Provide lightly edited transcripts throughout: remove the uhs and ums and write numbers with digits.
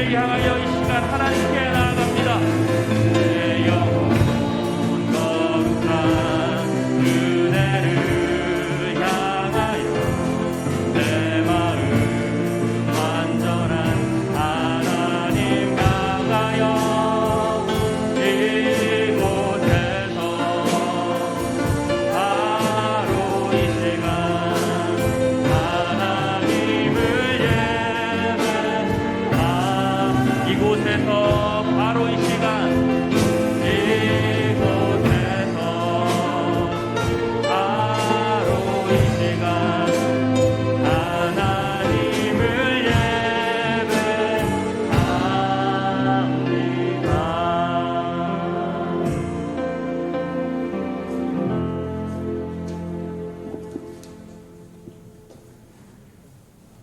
우리를 향하여 이 시간 하나님께 나아갑니다. 내 영혼 거룩한 은혜를 향하여 내 마음 완전한 하나님 향하여 이곳에서 바로 이 시간 하나님을 예배하 이곳에서 바로 이 시간 이곳에서 바로 이 시간 하나님을 예배합니다.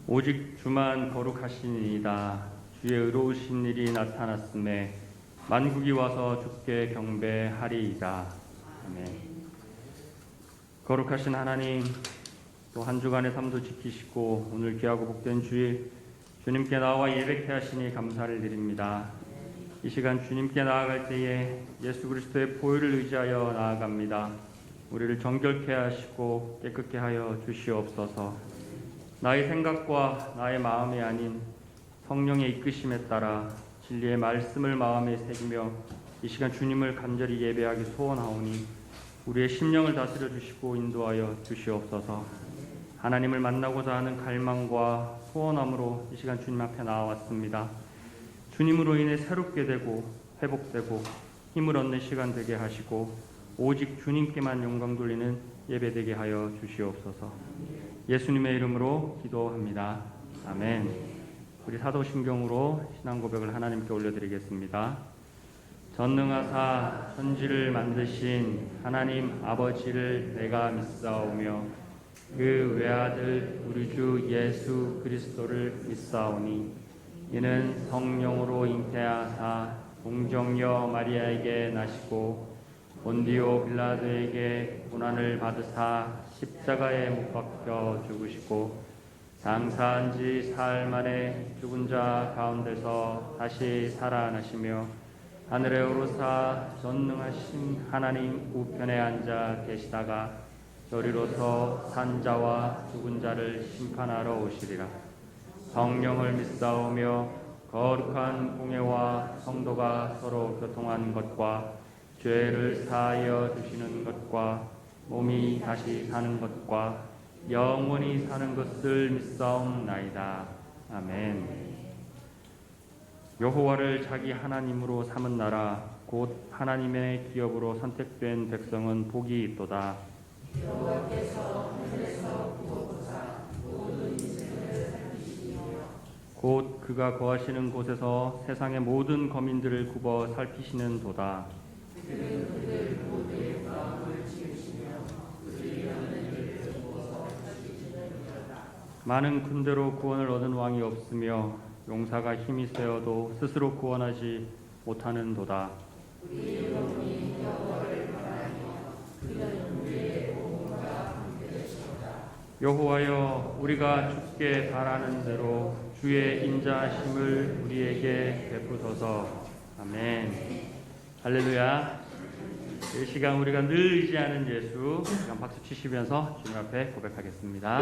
오직 주만 거룩하시니이다. 주의 의로우신 일이 나타났음에 만국이 와서 주께 경배하리이다. 아멘. 거룩하신 하나님, 또 한 주간의 삶도 지키시고 오늘 귀하고 복된 주일 주님께 나와 예배케 하시니 감사를 드립니다. 이 시간 주님께 나아갈 때에 예수 그리스도의 보혈을 의지하여 나아갑니다. 우리를 정결케 하시고 깨끗게 하여 주시옵소서. 나의 생각과 나의 마음이 아닌 성령의 이끄심에 따라 진리의 말씀을 마음에 새기며 이 시간 주님을 간절히 예배하기 소원하오니 우리의 심령을 다스려 주시고 인도하여 주시옵소서. 하나님을 만나고자 하는 갈망과 소원함으로 이 시간 주님 앞에 나와왔습니다. 주님으로 인해 새롭게 되고 회복되고 힘을 얻는 시간 되게 하시고 오직 주님께만 영광 돌리는 예배 되게 하여 주시옵소서. 예수님의 이름으로 기도합니다. 아멘. 우리 사도신경으로 신앙 고백을 하나님께 올려드리겠습니다. 전능하사 천지를 만드신 하나님 아버지를 내가 믿사오며 그 외아들 우리 주 예수 그리스도를 믿사오니 이는 성령으로 잉태하사 동정녀 마리아에게 나시고 본디오 빌라도에게 고난을 받으사 십자가에 못 박혀 죽으시고 장사한 지 사흘 만에 죽은 자 가운데서 다시 살아나시며 하늘에 오르사 전능하신 하나님 우편에 앉아 계시다가 저리로서 산자와 죽은 자를 심판하러 오시리라. 성령을 믿사오며 거룩한 공예와 성도가 서로 교통하는 것과 죄를 사하여 주시는 것과 몸이 다시 사는 것과 영원히 사는 것을 믿사옵나이다. 아멘. 여호와를 자기 하나님으로 삼은 나라 곧 하나님의 기업으로 선택된 백성은 복이 있도다. 여호와께서 하늘에서 구워보사 모든 인생을 살피시며 곧 그가 거하시는 곳에서 세상의 모든 거민들을 굽어 살피시는 도다. 그는 그들 모두의 마음을 치우시며 그들이 하는 일을 보고서 살피시는 도다. 많은 군대로 구원을 얻은 왕이 없으며 용사가 힘이 세어도 스스로 구원하지 못하는 도다. 우리의 영혼이 여호와를 바라며 그는 우리의 영혼과 함께 되시도다. 여호와여, 우리가 주께 바라는 대로 주의 인자하심을 우리에게 베푸소서. 아멘. 할렐루야. 이 시간 우리가 늘 의지하는 예수, 시간 박수 치시면서 주님 앞에 고백하겠습니다.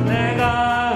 내가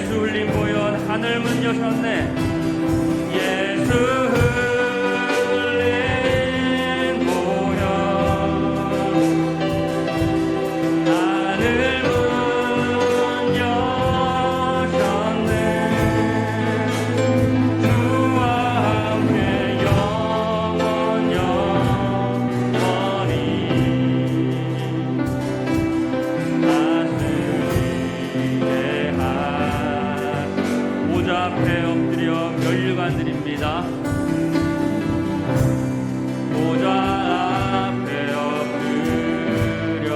예수 흘린 보혈 하늘 문 여셨네. 예수 흘린 보혈 하늘 문 여셨네. 주와 함께 영원 영원히 다스리게 보좌 앞에 엎드려 멸류관 드립니다. 보좌 앞에 엎드려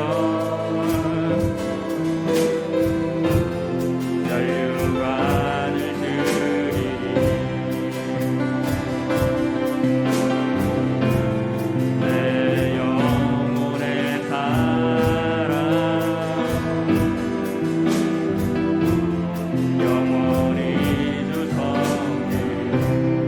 멸류관을 드리니 내 영혼의 사랑 영원히 주 성령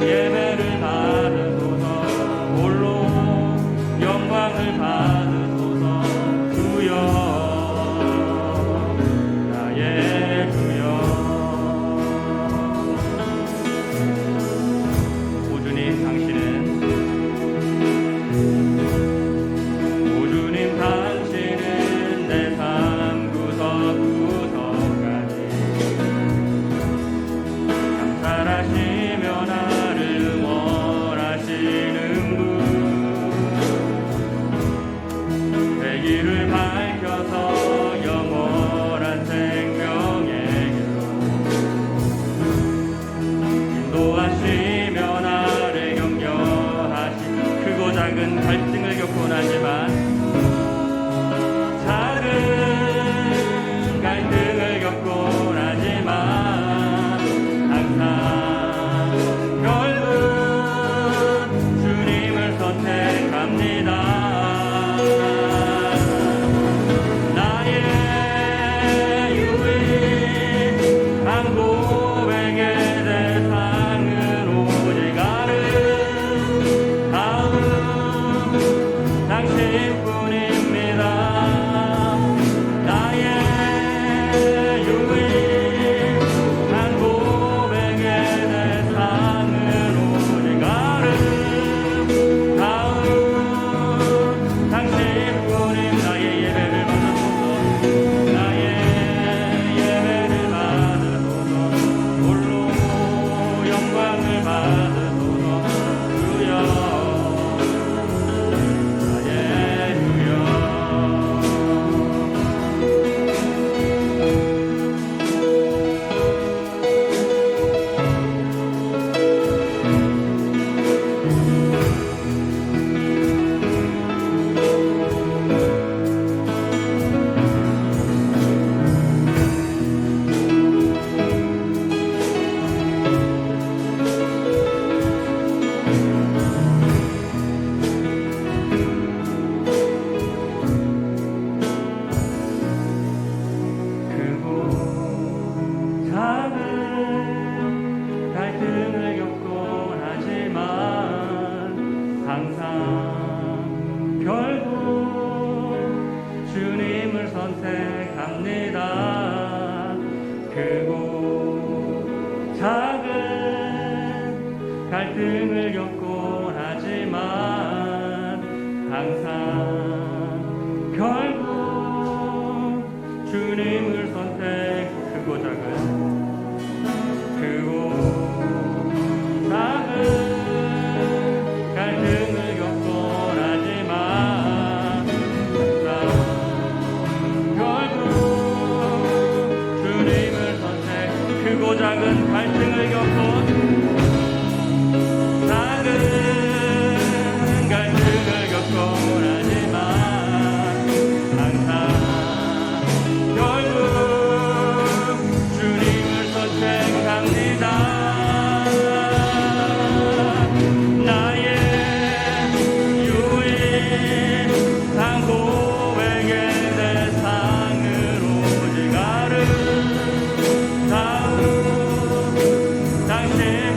예배를 받으소서. 홀로 영광을 받으소서. 주여 나의 주여. 오 주님 당신은 내 삶 구석구석까지 감찰하시며 나를 응원하시는 분. 내 길을 밝혀서 영원한 생명의 길로 인도하시며 나를 격려하시. 크고 작은 갈등을 겪곤 하지만 갈등을 겪곤 하지만 항상 결국 주님을 선택합니다. 나의 유일한 고백의 대상은 오직 아름다운 당신뿐입니다. 갈등을 겪곤 하지만 항상 결국 주님을 선택합니다. 크고 작은 갈등을 겪곤 하지만 항상 결국 주님을 선택. 크고 작은 갈등을 겪곤 하지만 결국 주님을 선택. 크고 작은 갈등을 겪곤 하지만 항상 결국 주님을 선택합니다. 당신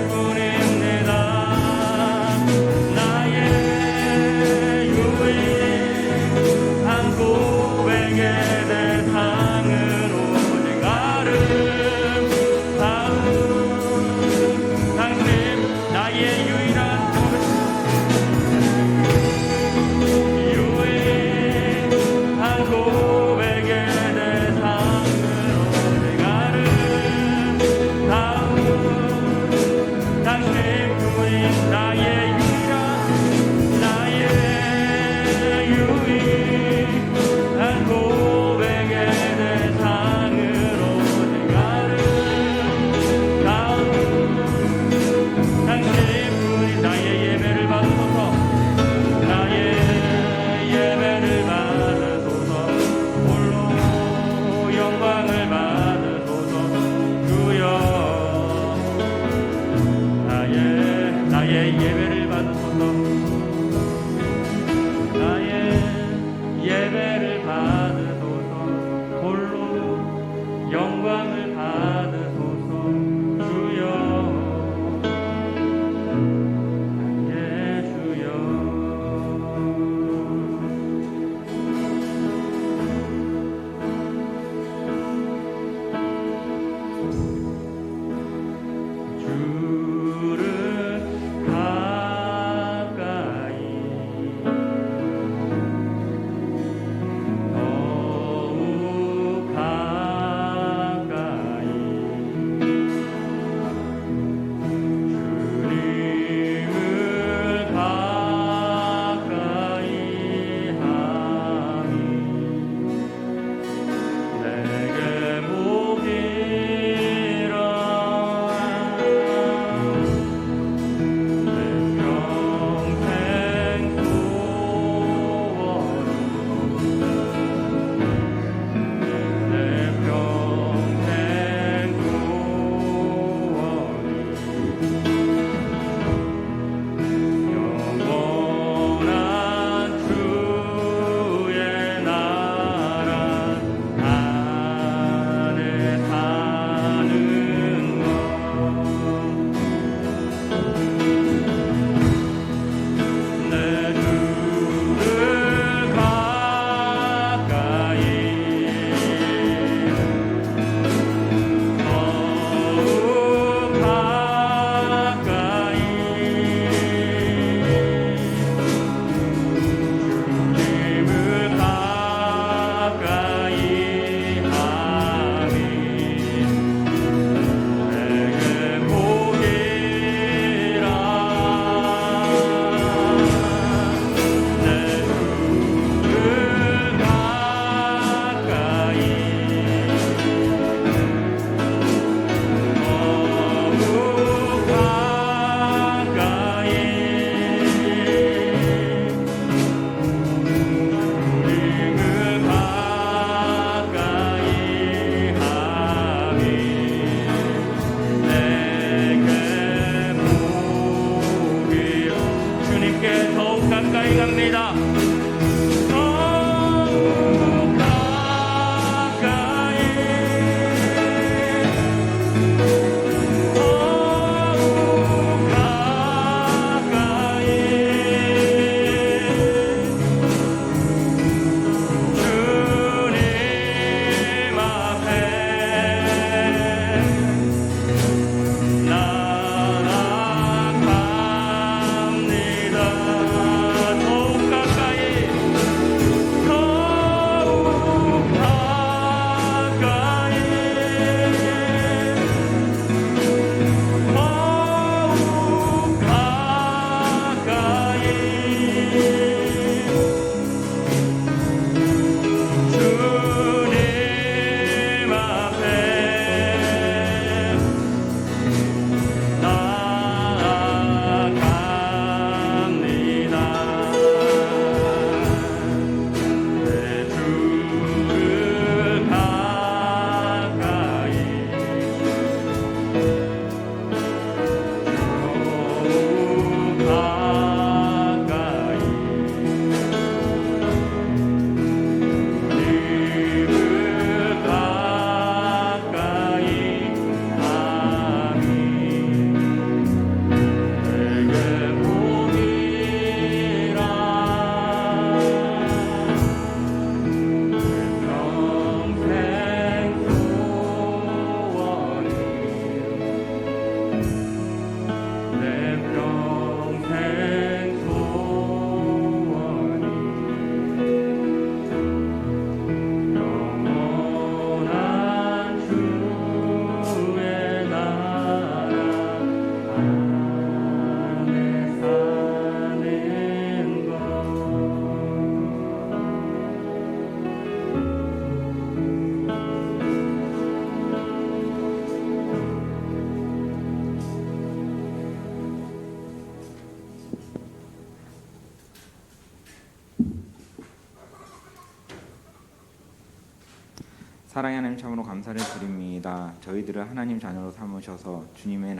사랑의 하나님 참으로 감사를 드립니다. 저희들을 하나님 자녀로 삼으셔서 주님의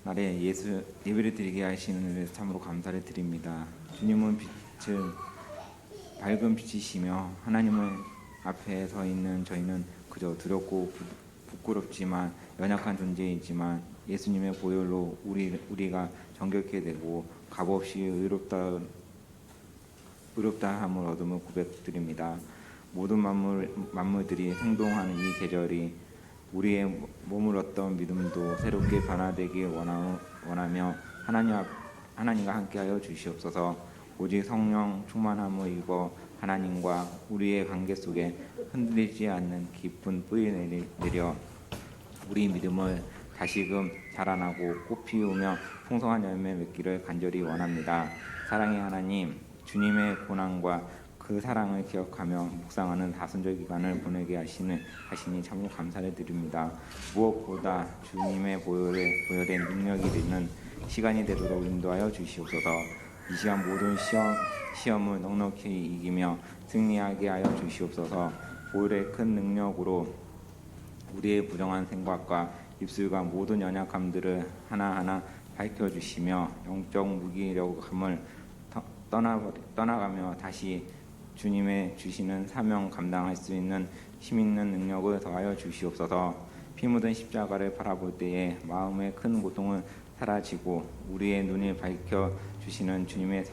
날에 예배를 드리게 하시는 일 참으로 감사를 드립니다. 주님은 밝은 빛이시며 하나님을 앞에 서 있는 저희는 그저 두렵고 부끄럽지만 연약한 존재이지만 예수님의 보혈로 우리가 정결케 되고 값없이 의롭다함을 얻음을 고백드립니다. 모든 만물들이 생동하는 이 계절이 우리의 머물렀던 믿음도 새롭게 변화되길 원하며 하나님과 함께하여 주시옵소서. 오직 성령 충만함을 입어 하나님과 우리의 관계 속에 흔들리지 않는 깊은 뿌리 내려 우리 믿음을 다시금 자라나고 꽃 피우며 풍성한 열매 맺기를 간절히 원합니다. 사랑의 하나님, 주님의 고난과 그 사랑을 기억하며 묵상하는 다순절 기간을 보내게 하시니 참으로 감사를 드립니다. 무엇보다 주님의 보혈의 능력이 되는 시간이 되도록 인도하여 주시옵소서. 이 시간 모든 시험을 넉넉히 이기며 승리하게 하여 주시옵소서. 보혈의 큰 능력으로 우리의 부정한 생각과 입술과 모든 연약함들을 하나하나 밝혀주시며 영적 무기력함을 떠나가며 다시 주님의 주시는 사명 감당할 수 있는 힘있는 능력을 더하여 주시옵소서. 피 묻은 십자가를 바라볼 때에 마음의 큰 고통은 사라지고 우리의 눈을 밝혀 주시는 주님의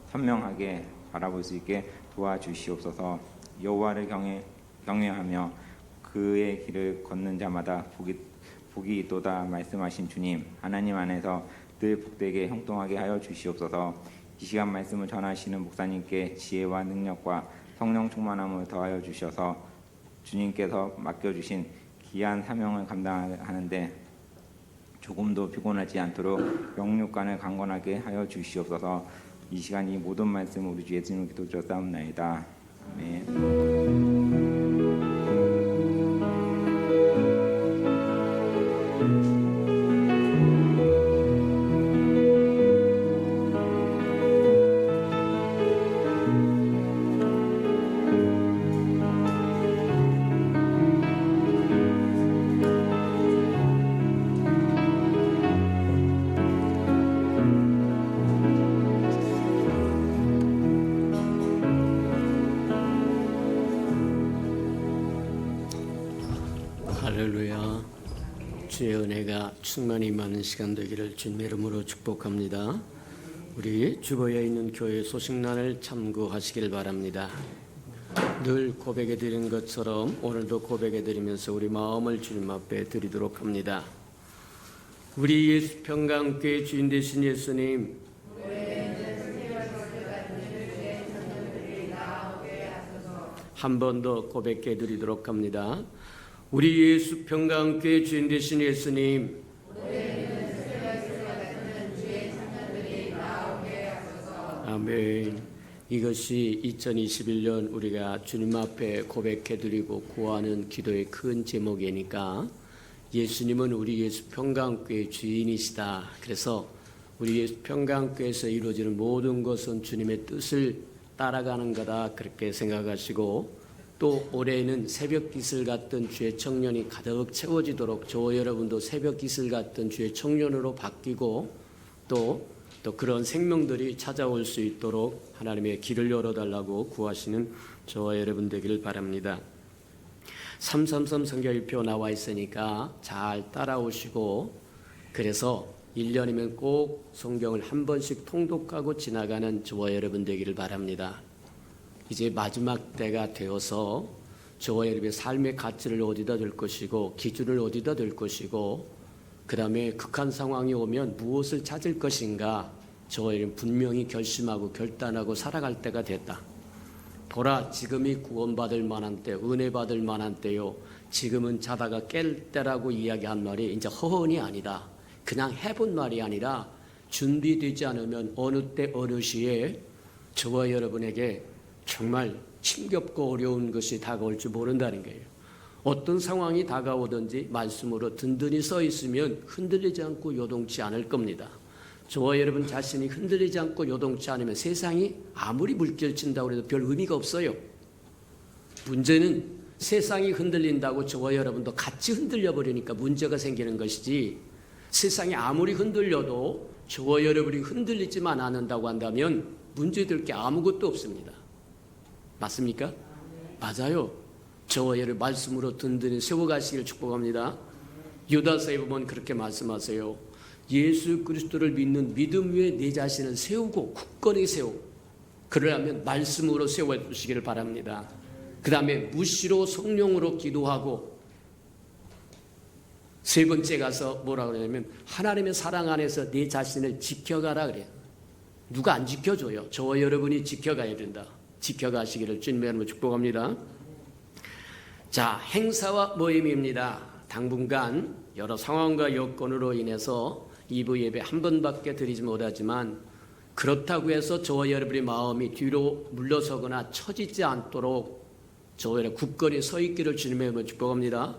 선명하게 바라볼 수 있게 도와주시옵소서. 여호와를 경외하며 그의 길을 걷는 자마다 복이 있도다 말씀하신 주님, 하나님 안에서 늘 복되게 형통하게 하여 주시옵소서. 이 시간 말씀을 전하시는 목사님께 지혜와 능력과 성령 충만함을 더하여 주셔서 주님께서 맡겨주신 귀한 사명을 감당하는데 조금도 피곤하지 않도록 영육간을 강건하게 하여 주시옵소서. 이 시간 이 모든 말씀을 우리 주 예수님을 기도드려 싸움나이다. 아멘. 할렐루야. 주의 은혜가 충만히 많은 시간 되기를 주님의 이름으로 축복합니다. 우리 주보에 있는 교회 소식란을 참고하시길 바랍니다. 늘 고백해 드린 것처럼 오늘도 고백해 드리면서 우리 마음을 주님 앞에 드리도록 합니다. 우리 예수 평강교회 주인 되신 예수님, 한 번 더 고백해 드리도록 합니다. 우리 예수 평강교회 주인 되신 예수님, 아멘. 이것이 2021년 우리가 주님 앞에 고백해드리고 구하는 기도의 큰 제목이니까 예수님은 우리 예수 평강교회 주인이시다. 그래서 우리 예수 평강교회에서 이루어지는 모든 것은 주님의 뜻을 따라가는 거다, 그렇게 생각하시고, 또 올해는 새벽 기슬 같은 주의 청년이 가득 채워지도록 저와 여러분도 새벽 기슬 같은 주의 청년으로 바뀌고 또 그런 생명들이 찾아올 수 있도록 하나님의 길을 열어달라고 구하시는 저와 여러분 되기를 바랍니다. 333 성경일표 나와 있으니까 잘 따라오시고, 그래서 1년이면 꼭 성경을 한 번씩 통독하고 지나가는 저와 여러분 되기를 바랍니다. 이제 마지막 때가 되어서 저와 여러분의 삶의 가치를 어디다 둘 것이고 기준을 어디다 둘 것이고 그 다음에 극한 상황이 오면 무엇을 찾을 것인가, 저와 여러분 분명히 결심하고 결단하고 살아갈 때가 됐다. 보라, 지금이 구원받을 만한 때, 은혜 받을 만한 때요, 지금은 자다가 깰 때라고 이야기한 말이 이제 허언이 아니다. 그냥 해본 말이 아니라 준비되지 않으면 어느 때 어느 시에 저와 여러분에게 정말 힘겹고 어려운 것이 다가올 줄 모른다는 거예요. 어떤 상황이 다가오든지 말씀으로 든든히 서 있으면 흔들리지 않고 요동치 않을 겁니다. 저와 여러분 자신이 흔들리지 않고 요동치 않으면 세상이 아무리 물결친다고 해도 별 의미가 없어요. 문제는 세상이 흔들린다고 저와 여러분도 같이 흔들려 버리니까 문제가 생기는 것이지, 세상이 아무리 흔들려도 저와 여러분이 흔들리지만 않는다고 한다면 문제될 게 아무것도 없습니다. 맞습니까? 맞아요. 저와 여러분 말씀으로 든든히 세워가시기를 축복합니다. 유다서에 보면 그렇게 말씀하세요. 예수 그리스도를 믿는 믿음 위에 내 자신을 세우고 굳건히 세우고, 그러려면 말씀으로 세워주시기를 바랍니다. 그 다음에 무시로 성령으로 기도하고, 세 번째 가서 뭐라 그러냐면 하나님의 사랑 안에서 내 자신을 지켜가라 그래요. 누가 안 지켜줘요? 저와 여러분이 지켜가야 된다. 지켜가시기를 주님의 이름으로 축복합니다. 자, 행사와 모임입니다. 당분간 여러 상황과 여건으로 인해서 2부 예배 한 번밖에 드리지 못하지만, 그렇다고 해서 저와 여러분의 마음이 뒤로 물러서거나 처지지 않도록 저와 여러분 굳건히 서 있기를 주님의 이름으로 축복합니다.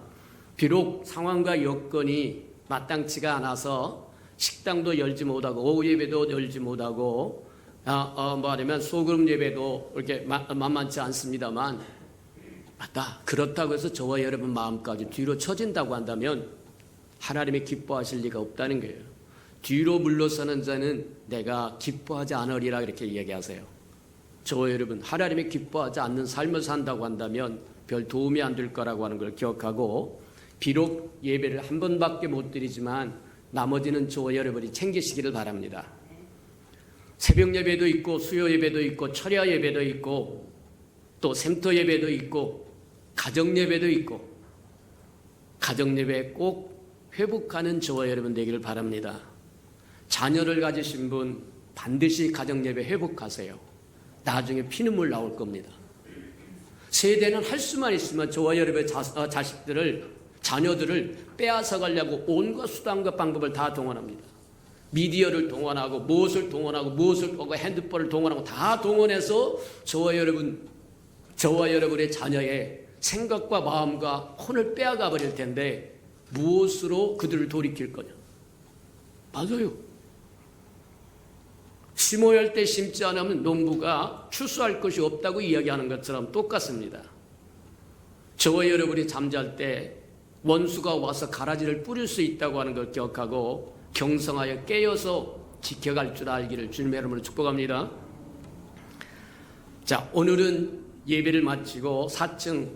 비록 상황과 여건이 마땅치가 않아서 식당도 열지 못하고 오후 예배도 열지 못하고 말하면 소그룹 예배도 이렇게 만만치 않습니다만, 맞다. 그렇다고 해서 저와 여러분 마음까지 뒤로 처진다고 한다면 하나님이 기뻐하실 리가 없다는 거예요. 뒤로 물러서는 자는 내가 기뻐하지 않으리라 이렇게 이야기하세요. 저와 여러분 하나님이 기뻐하지 않는 삶을 산다고 한다면 별 도움이 안 될 거라고 하는 걸 기억하고, 비록 예배를 한 번밖에 못 드리지만 나머지는 저와 여러분이 챙기시기를 바랍니다. 새벽 예배도 있고 수요 예배도 있고 철야 예배도 있고 또 샘터 예배도 있고 가정 예배도 있고, 가정 예배 꼭 회복하는 저와 여러분 되기를 바랍니다. 자녀를 가지신 분 반드시 가정 예배 회복하세요. 나중에 피눈물 나올 겁니다. 세대는 할 수만 있으면 저와 여러분의 자녀들을 빼앗아 가려고 온갖 수단과 방법을 다 동원합니다. 미디어를 동원하고 무엇을 동원하고 무엇을 보고 핸드폰을 동원하고 다 동원해서 저와 여러분의 자녀의 생각과 마음과 혼을 빼앗아 버릴 텐데 무엇으로 그들을 돌이킬 거냐? 맞아요. 심어야 할 때 심지 않으면 농부가 추수할 것이 없다고 이야기하는 것처럼 똑같습니다. 저와 여러분이 잠잘 때 원수가 와서 가라지를 뿌릴 수 있다고 하는 걸 기억하고 경성하여 깨어서 지켜갈 줄 알기를 주님의 이름으로 축복합니다. 자, 오늘은 예배를 마치고 4층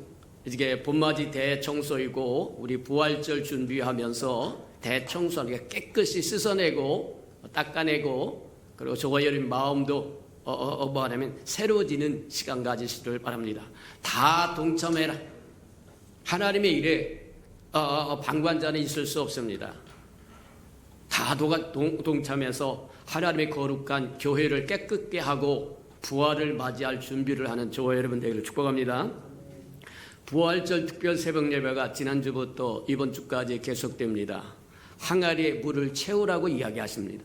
이게 봄맞이 대청소이고 우리 부활절 준비하면서 대청소하니까 깨끗이 씻어내고 닦아내고, 그리고 저와 여러분 마음도 뭐하냐면 새로워지는 시간 가지시길 바랍니다. 다 동참해라. 하나님의 일에 방관자는 있을 수 없습니다. 다 동참해서 하나님의 거룩한 교회를 깨끗게 하고 부활을 맞이할 준비를 하는 저와 여러분 되기를 축복합니다. 부활절 특별 새벽 예배가 지난주부터 이번 주까지 계속됩니다. 항아리에 물을 채우라고 이야기하십니다.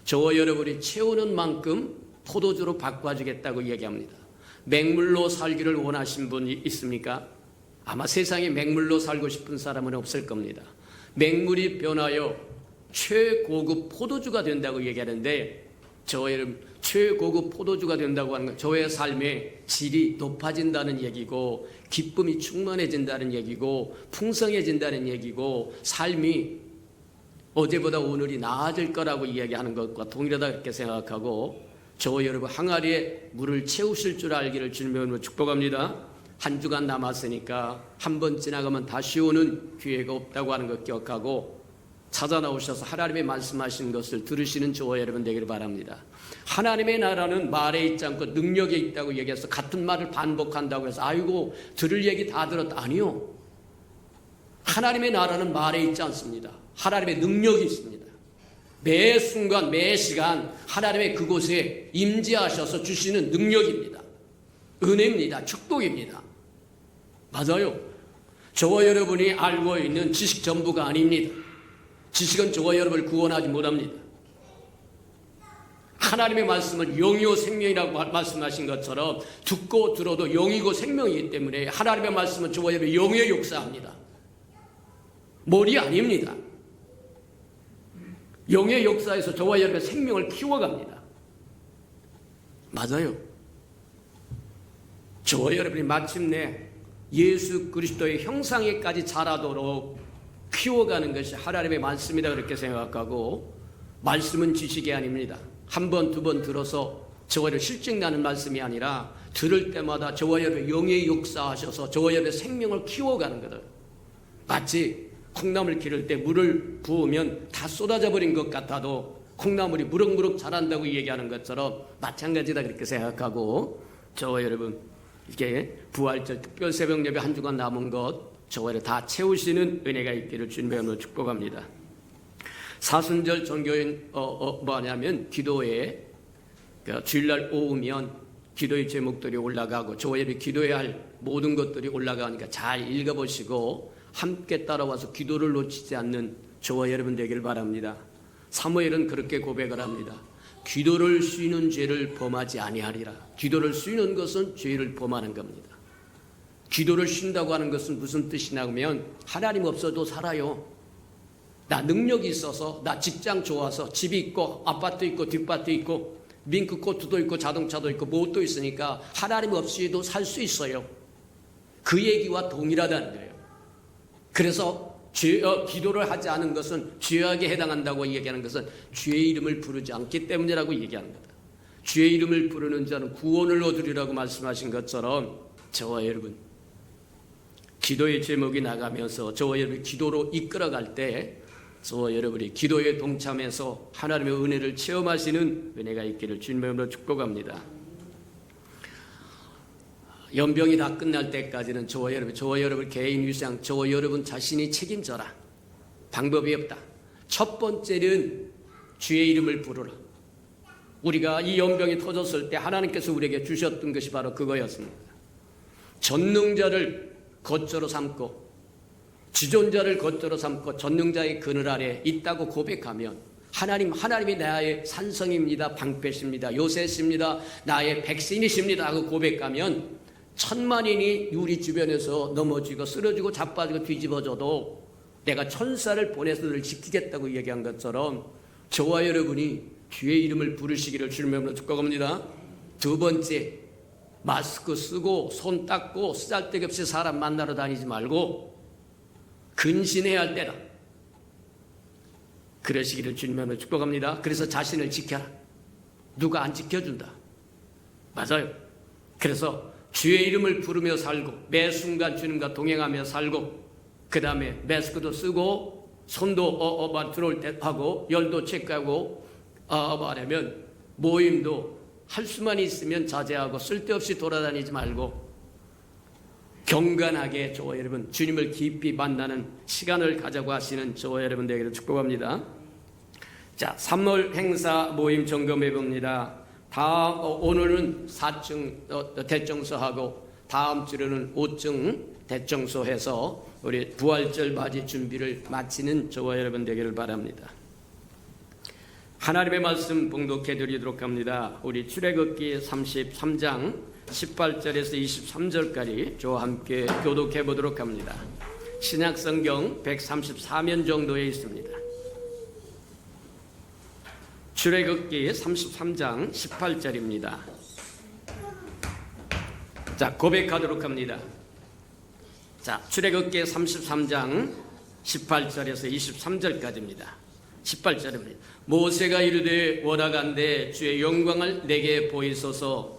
저와 여러분이 채우는 만큼 포도주로 바꿔주겠다고 이야기합니다. 맹물로 살기를 원하신 분이 있습니까? 아마 세상에 맹물로 살고 싶은 사람은 없을 겁니다. 맹물이 변하여 최고급 포도주가 된다고 얘기하는데, 저와 여러분 최고급 포도주가 된다고 하는 건 저의 삶의 질이 높아진다는 얘기고, 기쁨이 충만해진다는 얘기고, 풍성해진다는 얘기고, 삶이 어제보다 오늘이 나아질 거라고 이야기하는 것과 동일하다 그렇게 생각하고, 저와 여러분 항아리에 물을 채우실 줄 알기를 주님으로 축복합니다. 한 주간 남았으니까 한 번 지나가면 다시 오는 기회가 없다고 하는 것 기억하고 찾아 나오셔서 하나님의 말씀하신 것을 들으시는 저와 여러분 되기를 바랍니다. 하나님의 나라는 말에 있지 않고 능력에 있다고 얘기해서 같은 말을 반복한다고 해서 아이고 들을 얘기 다 들었다. 아니요. 하나님의 나라는 말에 있지 않습니다. 하나님의 능력이 있습니다. 매 순간 매 시간 하나님의 그곳에 임재하셔서 주시는 능력입니다. 은혜입니다. 축복입니다. 맞아요. 저와 여러분이 알고 있는 지식 전부가 아닙니다. 지식은 저와 여러분을 구원하지 못합니다. 하나님의 말씀은 영이요 생명이라고 말씀하신 것처럼 듣고 들어도 영이고 생명이기 때문에 하나님의 말씀은 저와 여러분의 영의 역사합니다. 머리 아닙니다. 영의 역사에서 저와 여러분의 생명을 키워갑니다. 맞아요. 저와 여러분이 마침내 예수 그리스도의 형상에까지 자라도록 키워가는 것이 하나님의 말씀이다 그렇게 생각하고, 말씀은 지식이 아닙니다. 한 번, 두 번 들어서 저와 여러분 실증나는 말씀이 아니라 들을 때마다 저와 여러분 영의 역사하셔서 저와 여러분의 생명을 키워가는 거다. 마치 콩나물 기를 때 물을 부으면 다 쏟아져 버린 것 같아도 콩나물이 무럭무럭 자란다고 얘기하는 것처럼 마찬가지다 그렇게 생각하고, 저와 여러분 이렇게 부활절 특별 새벽 예배 한 주간 남은 것 저와 여러분 다 채우시는 은혜가 있기를 주님의 이름으로 축복합니다. 사순절 종교인 뭐냐면 기도에 주일날 오후면 기도의 제목들이 올라가고 저와 여러분 기도해야 할 모든 것들이 올라가니까 잘 읽어보시고 함께 따라와서 기도를 놓치지 않는 저와 여러분 되길 바랍니다. 사무엘은 그렇게 고백을 합니다. 기도를 쉬는 죄를 범하지 아니하리라. 기도를 쉬는 것은 죄를 범하는 겁니다. 기도를 쉰다고 하는 것은 무슨 뜻이냐면 하나님 없어도 살아요. 나 능력이 있어서, 나 직장 좋아서, 집이 있고 아파트 있고 뒷밭도 있고 밍크 코트도 있고 자동차도 있고 무엇도 있으니까 하나님 없이도 살 수 있어요. 그 얘기와 동일하다는 거예요. 그래서 기도를 하지 않은 것은 죄악에 해당한다고 얘기하는 것은 주의 이름을 부르지 않기 때문이라고 얘기하는 거다. 주의 이름을 부르는 자는 구원을 얻으리라고 말씀하신 것처럼 저와 여러분 기도의 제목이 나가면서 저와 여러분 기도로 이끌어갈 때 저와 여러분이 기도에 동참해서 하나님의 은혜를 체험하시는 은혜가 있기를 주님의 이름으로 축복합니다. 연병이 다 끝날 때까지는 저와 여러분 개인 위상, 저와 여러분 자신이 책임져라. 방법이 없다. 첫 번째는 주의 이름을 부르라. 우리가 이 연병이 터졌을 때 하나님께서 우리에게 주셨던 것이 바로 그거였습니다. 전능자를 거처로 삼고 지존자를 거처로 삼고 전능자의 그늘 아래 있다고 고백하면 하나님이 나의 산성입니다. 방패십니다. 요새십니다. 나의 백신이십니다 하고 고백하면 천만인이 우리 주변에서 넘어지고 쓰러지고 자빠지고 뒤집어져도 내가 천사를 보내서 너를 지키겠다고 얘기한 것처럼 저와 여러분이 주의 이름을 부르시기를 주님의 이름으로 축복합니다. 두 번째, 마스크 쓰고 손 닦고 쓰잘데기 없이 사람 만나러 다니지 말고 근신해야 할 때다. 그러시기를 주님의 이름으로 축복합니다. 그래서 자신을 지켜라. 누가 안 지켜준다. 맞아요. 그래서 주의 이름을 부르며 살고 매 순간 주님과 동행하며 살고 그 다음에 마스크도 쓰고 손도 들어올 때 하고 열도 체크하고 말하면 모임도 할 수만 있으면 자제하고 쓸데없이 돌아다니지 말고 경건하게 저와 여러분 주님을 깊이 만나는 시간을 가자고 하시는 저와 여러분 되기를 축복합니다. 자, 3월 행사 모임 점검해 봅니다. 오늘은 4층 대청소하고 다음 주로는 5층 대청소해서 우리 부활절 맞이 준비를 마치는 저와 여러분 되기를 바랍니다. 하나님의 말씀 봉독해 드리도록 합니다. 우리 출애굽기 33장 18절에서 23절까지 저와 함께 교독해 보도록 합니다. 신약성경 134면 정도에 있습니다. 출애굽기 33장 18절입니다. 자, 고백하도록 합니다. 자, 출애굽기 33장 18절에서 23절까지입니다. 18절입니다. 모세가 이르되 원하간대 주의 영광을 내게 보이소서.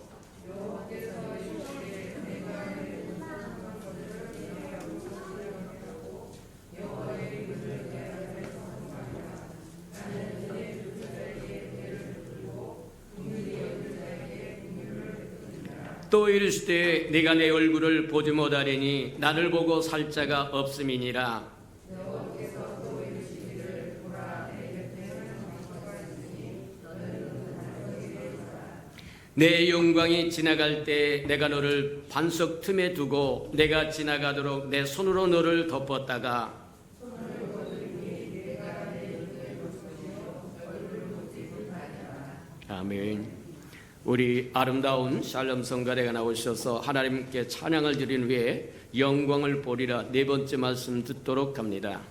또 이르시되 네가 내 얼굴을 보지 못하리니 나를 보고 살 자가 없음이니라. 내 영광이 지나갈 때 내가 너를 반석 틈에 두고 내가 지나가도록 내 손으로 너를 덮었다가 아멘. 우리 아름다운 샬롬 성가대가 나오셔서 하나님께 찬양을 드린 후에 영광을 보리라 네 번째 말씀 듣도록 합니다.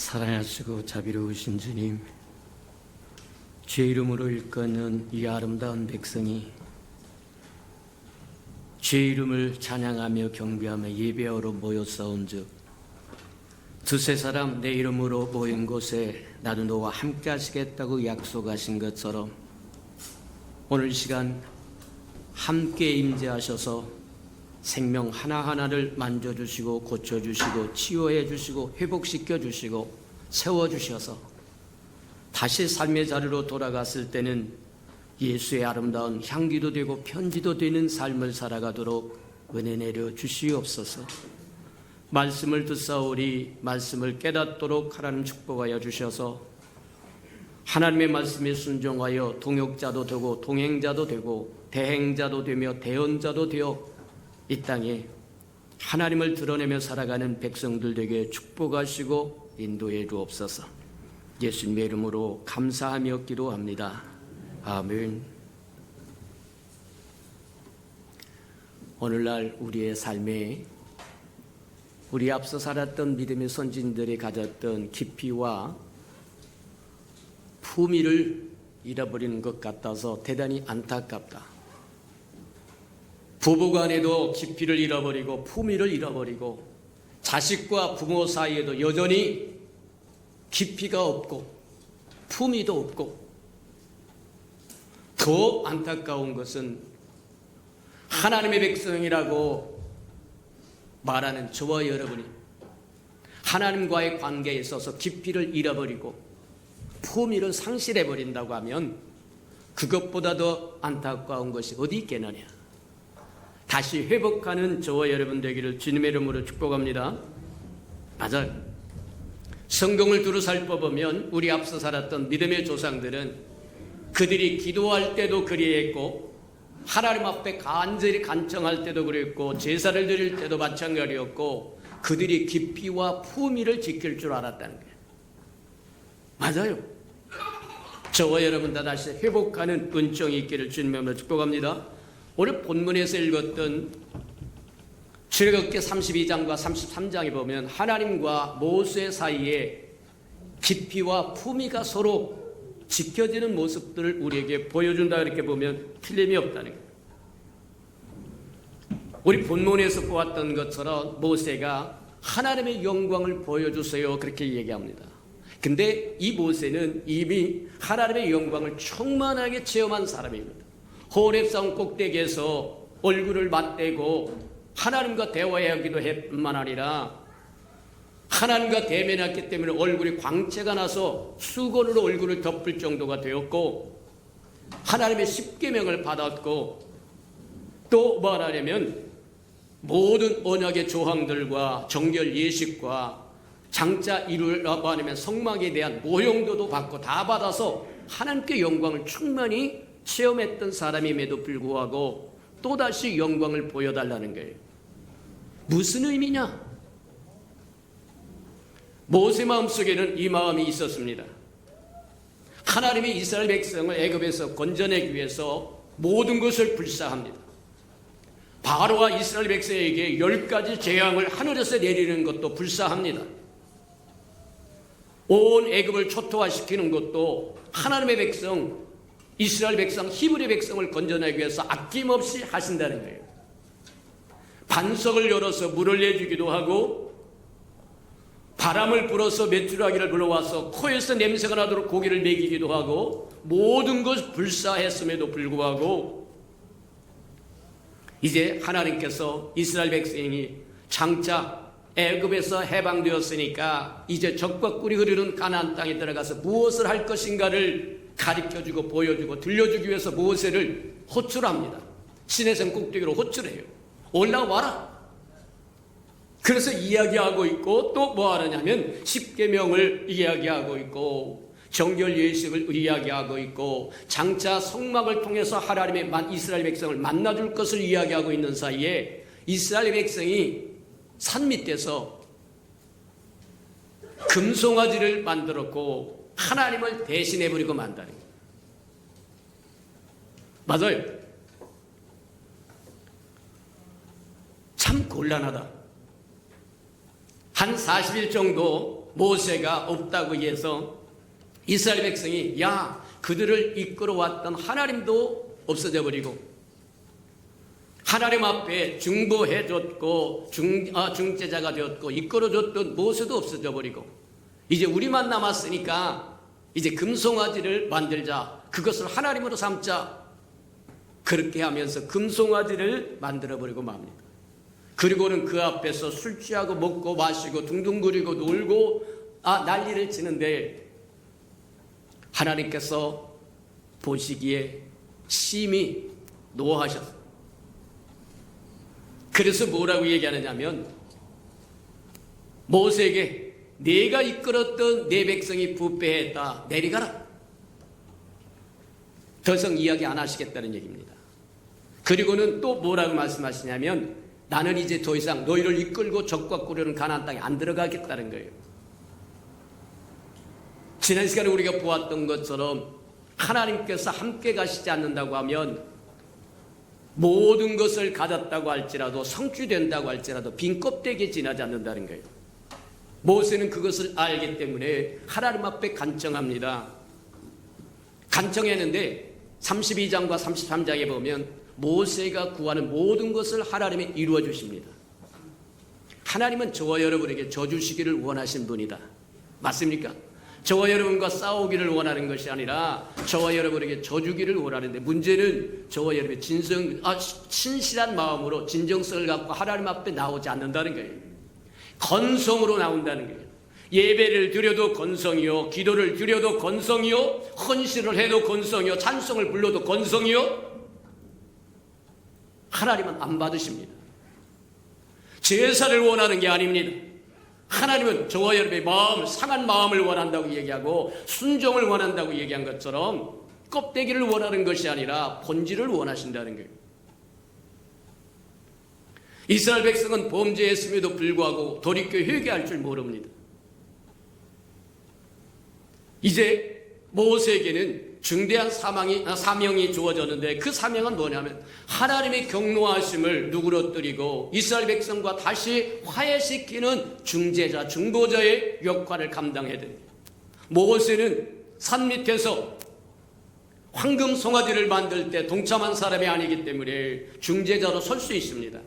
사랑하시고 자비로우신 주님, 죄 이름으로 일컫는 이 아름다운 백성이 죄 이름을 찬양하며 경배하며 예배하러 모여싸운즉 두세 사람 내 이름으로 모인 곳에 나도 너와 함께 하시겠다고 약속하신 것처럼 오늘 시간 함께 임재하셔서 생명 하나하나를 만져주시고 고쳐주시고 치유해 주시고 회복시켜 주시고 세워주셔서 다시 삶의 자리로 돌아갔을 때는 예수의 아름다운 향기도 되고 편지도 되는 삶을 살아가도록 은혜 내려 주시옵소서. 말씀을 듣사오리 말씀을 깨닫도록 하나님 축복하여 주셔서 하나님의 말씀에 순종하여 동역자도 되고 동행자도 되고 대행자도 되며 대언자도 되어 이 땅에 하나님을 드러내며 살아가는 백성들 되게 축복하시고 인도해 주옵소서. 예수님의 이름으로 감사하며 기도합니다. 아멘. 오늘날 우리의 삶에 우리 앞서 살았던 믿음의 선진들이 가졌던 깊이와 품위를 잃어버리는 것 같아서 대단히 안타깝다. 부부간에도 깊이를 잃어버리고 품위를 잃어버리고 자식과 부모 사이에도 여전히 깊이가 없고 품위도 없고 더 안타까운 것은 하나님의 백성이라고 말하는 저와 여러분이 하나님과의 관계에 있어서 깊이를 잃어버리고 품위를 상실해버린다고 하면 그것보다 더 안타까운 것이 어디 있겠느냐. 다시 회복하는 저와 여러분 되기를 주님의 이름으로 축복합니다. 맞아요. 성경을 두루 살펴보면 우리 앞서 살았던 믿음의 조상들은 그들이 기도할 때도 그리했고 하나님 앞에 간절히 간청할 때도 그랬고 제사를 드릴 때도 마찬가지였고 그들이 깊이와 품위를 지킬 줄 알았다는 거예요. 맞아요. 저와 여러분 다 다시 회복하는 은총이 있기를 주님의 이름으로 축복합니다. 오늘 본문에서 읽었던 출애굽기 32장과 33장에 보면 하나님과 모세 사이에 깊이와 품위가 서로 지켜지는 모습들을 우리에게 보여준다 이렇게 보면 틀림이 없다는 거예요. 우리 본문에서 보았던 것처럼 모세가 하나님의 영광을 보여주세요 그렇게 얘기합니다. 근데 이 모세는 이미 하나님의 영광을 충만하게 체험한 사람입니다. 호렙산 꼭대기에서 얼굴을 맞대고 하나님과 대화하기도 했뿐만 아니라 하나님과 대면했기 때문에 얼굴이 광채가 나서 수건으로 얼굴을 덮을 정도가 되었고 하나님의 십계명을 받았고 또 말하려면 모든 언약의 조항들과 정결 예식과 장자 이루려고 하면 성막에 대한 모형도도 받고 다 받아서 하나님께 영광을 충만히 체험했던 사람임에도 불구하고 또다시 영광을 보여달라는 거예요. 무슨 의미냐? 모세 마음속에는 이 마음이 있었습니다. 하나님이 이스라엘 백성을 애굽에서 건져내기 위해서 모든 것을 불사합니다. 바로와 이스라엘 백성에게 10가지 재앙을 하늘에서 내리는 것도 불사합니다. 온 애굽을 초토화시키는 것도 하나님의 백성 이스라엘 백성 히브리 백성을 건져내기 위해서 아낌없이 하신다는 거예요. 반석을 열어서 물을 내주기도 하고 바람을 불어서 메뚜라기를 불러와서 코에서 냄새가 나도록 고기를 먹이기도 하고 모든 것 불사했음에도 불구하고 이제 하나님께서 이스라엘 백성이 장차 애굽에서 해방되었으니까 이제 적과 꿀이 흐르는 가나안 땅에 들어가서 무엇을 할 것인가를 가르쳐주고 보여주고 들려주기 위해서 모세를 호출합니다. 시내산 꼭대기로 호출해요. 올라와라. 그래서 이야기하고 있고 또 뭐 하느냐면 십계명을 이야기하고 있고 정결 예식을 이야기하고 있고 장차 성막을 통해서 하나님의 이스라엘 백성을 만나줄 것을 이야기하고 있는 사이에 이스라엘 백성이 산 밑에서 금송아지를 만들었고 하나님을 대신해버리고 만다는 거예요. 맞아요. 참 곤란하다. 한 40일 정도 그리고 모세가 없다고 해서 이스라엘 백성이 그들을 이끌어왔던 하나님도 없어져 버리고 하나님 앞에 중보해줬고 중재자가 되었고 이끌어줬던 모세도 없어져 버리고 이제 우리만 남았으니까 이제 금송아지를 만들자. 그것을 하나님으로 삼자. 그렇게 하면서 금송아지를 만들어버리고 맙니다. 그리고는 그 앞에서 술 취하고 먹고 마시고 둥둥거리고 놀고 난리를 치는데 하나님께서 보시기에 심히 노하셨어요. 그래서 뭐라고 얘기하느냐면 모세에게 내가 이끌었던 내 백성이 부패했다. 내려가라. 더 이상 이야기 안 하시겠다는 얘기입니다. 그리고는 또 뭐라고 말씀하시냐면 나는 이제 더 이상 너희를 이끌고 적과 꾸려는 가나안 땅에 안 들어가겠다는 거예요. 지난 시간에 우리가 보았던 것처럼 하나님께서 함께 가시지 않는다고 하면 모든 것을 가졌다고 할지라도 성취된다고 할지라도 빈 껍데기에 지나지 않는다는 거예요. 모세는 그것을 알기 때문에 하나님 앞에 간청합니다. 간청했는데 32장과 33장에 보면 모세가 구하는 모든 것을 하나님이 이루어 주십니다. 하나님은 저와 여러분에게 져주시기를 원하신 분이다. 맞습니까? 저와 여러분과 싸우기를 원하는 것이 아니라 저와 여러분에게 져주기를 원하는데 문제는 저와 여러분의 신실한 마음으로 진정성을 갖고 하나님 앞에 나오지 않는다는 거예요. 건성으로 나온다는 거예요. 예배를 드려도 건성이요, 기도를 드려도 건성이요, 헌신을 해도 건성이요, 찬송을 불러도 건성이요. 하나님은 안 받으십니다. 제사를 원하는 게 아닙니다. 하나님은 저와 여러분의 마음, 상한 마음을 원한다고 얘기하고 순종을 원한다고 얘기한 것처럼 껍데기를 원하는 것이 아니라 본질을 원하신다는 거예요. 이스라엘 백성은 범죄했음에도 불구하고 돌이켜 회개할 줄 모릅니다. 이제 모세에게는 중대한 사명이 주어졌는데 그 사명은 뭐냐면 하나님의 경노하심을 누그러뜨리고 이스라엘 백성과 다시 화해시키는 중재자, 중보자의 역할을 감당해야 됩니다. 모세는 산 밑에서 황금 송아지를 만들 때 동참한 사람이 아니기 때문에 중재자로 설 수 있습니다.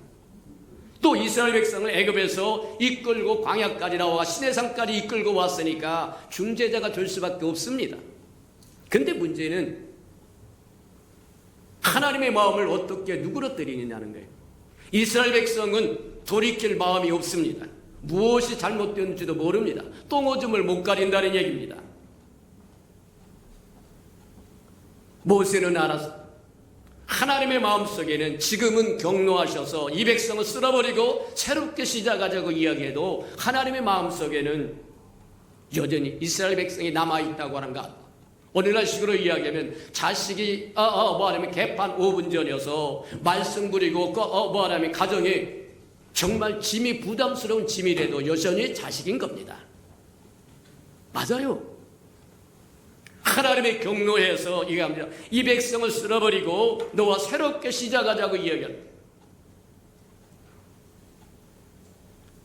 또 이스라엘 백성을 애굽에서 이끌고 광야까지 나와 시내산까지 이끌고 왔으니까 중재자가 될 수밖에 없습니다. 근데 문제는 하나님의 마음을 어떻게 누그러뜨리느냐는 거예요. 이스라엘 백성은 돌이킬 마음이 없습니다. 무엇이 잘못되는지도 모릅니다. 똥오줌을 못 가린다는 얘기입니다. 모세는 알았어. 하나님의 마음속에는 지금은 경노하셔서 이 백성을 쓸어버리고 새롭게 시작하자고 이야기해도 하나님의 마음속에는 여전히 이스라엘 백성이 남아있다고 하는 것. 오늘날 식으로 이야기하면 자식이 뭐하냐면 개판 5분 전이어서 말씀 부리고 뭐하냐면 가정에 정말 짐이 부담스러운 짐이라도 여전히 자식인 겁니다. 맞아요. 하나님의 경노해서 얘기합니다. 이 백성을 쓸어버리고 너와 새롭게 시작하자고 이야기합니다.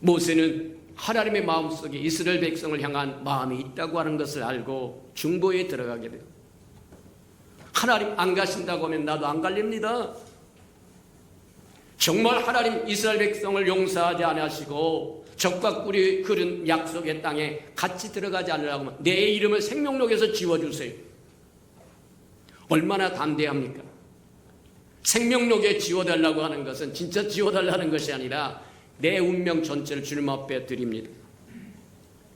모세는 하나님의 마음속에 이스라엘 백성을 향한 마음이 있다고 하는 것을 알고 중보에 들어가게 돼요. 하나님 안 가신다고 하면 나도 안 갈립니다. 정말 하나님 이스라엘 백성을 용서하지 않으시고 적과 꿀이 흐른 약속의 땅에 같이 들어가지 않으라고 하면 내 이름을 생명록에서 지워주세요. 얼마나 담대합니까? 생명록에 지워달라고 하는 것은 진짜 지워달라는 것이 아니라 내 운명 전체를 주님 앞에 드립니다.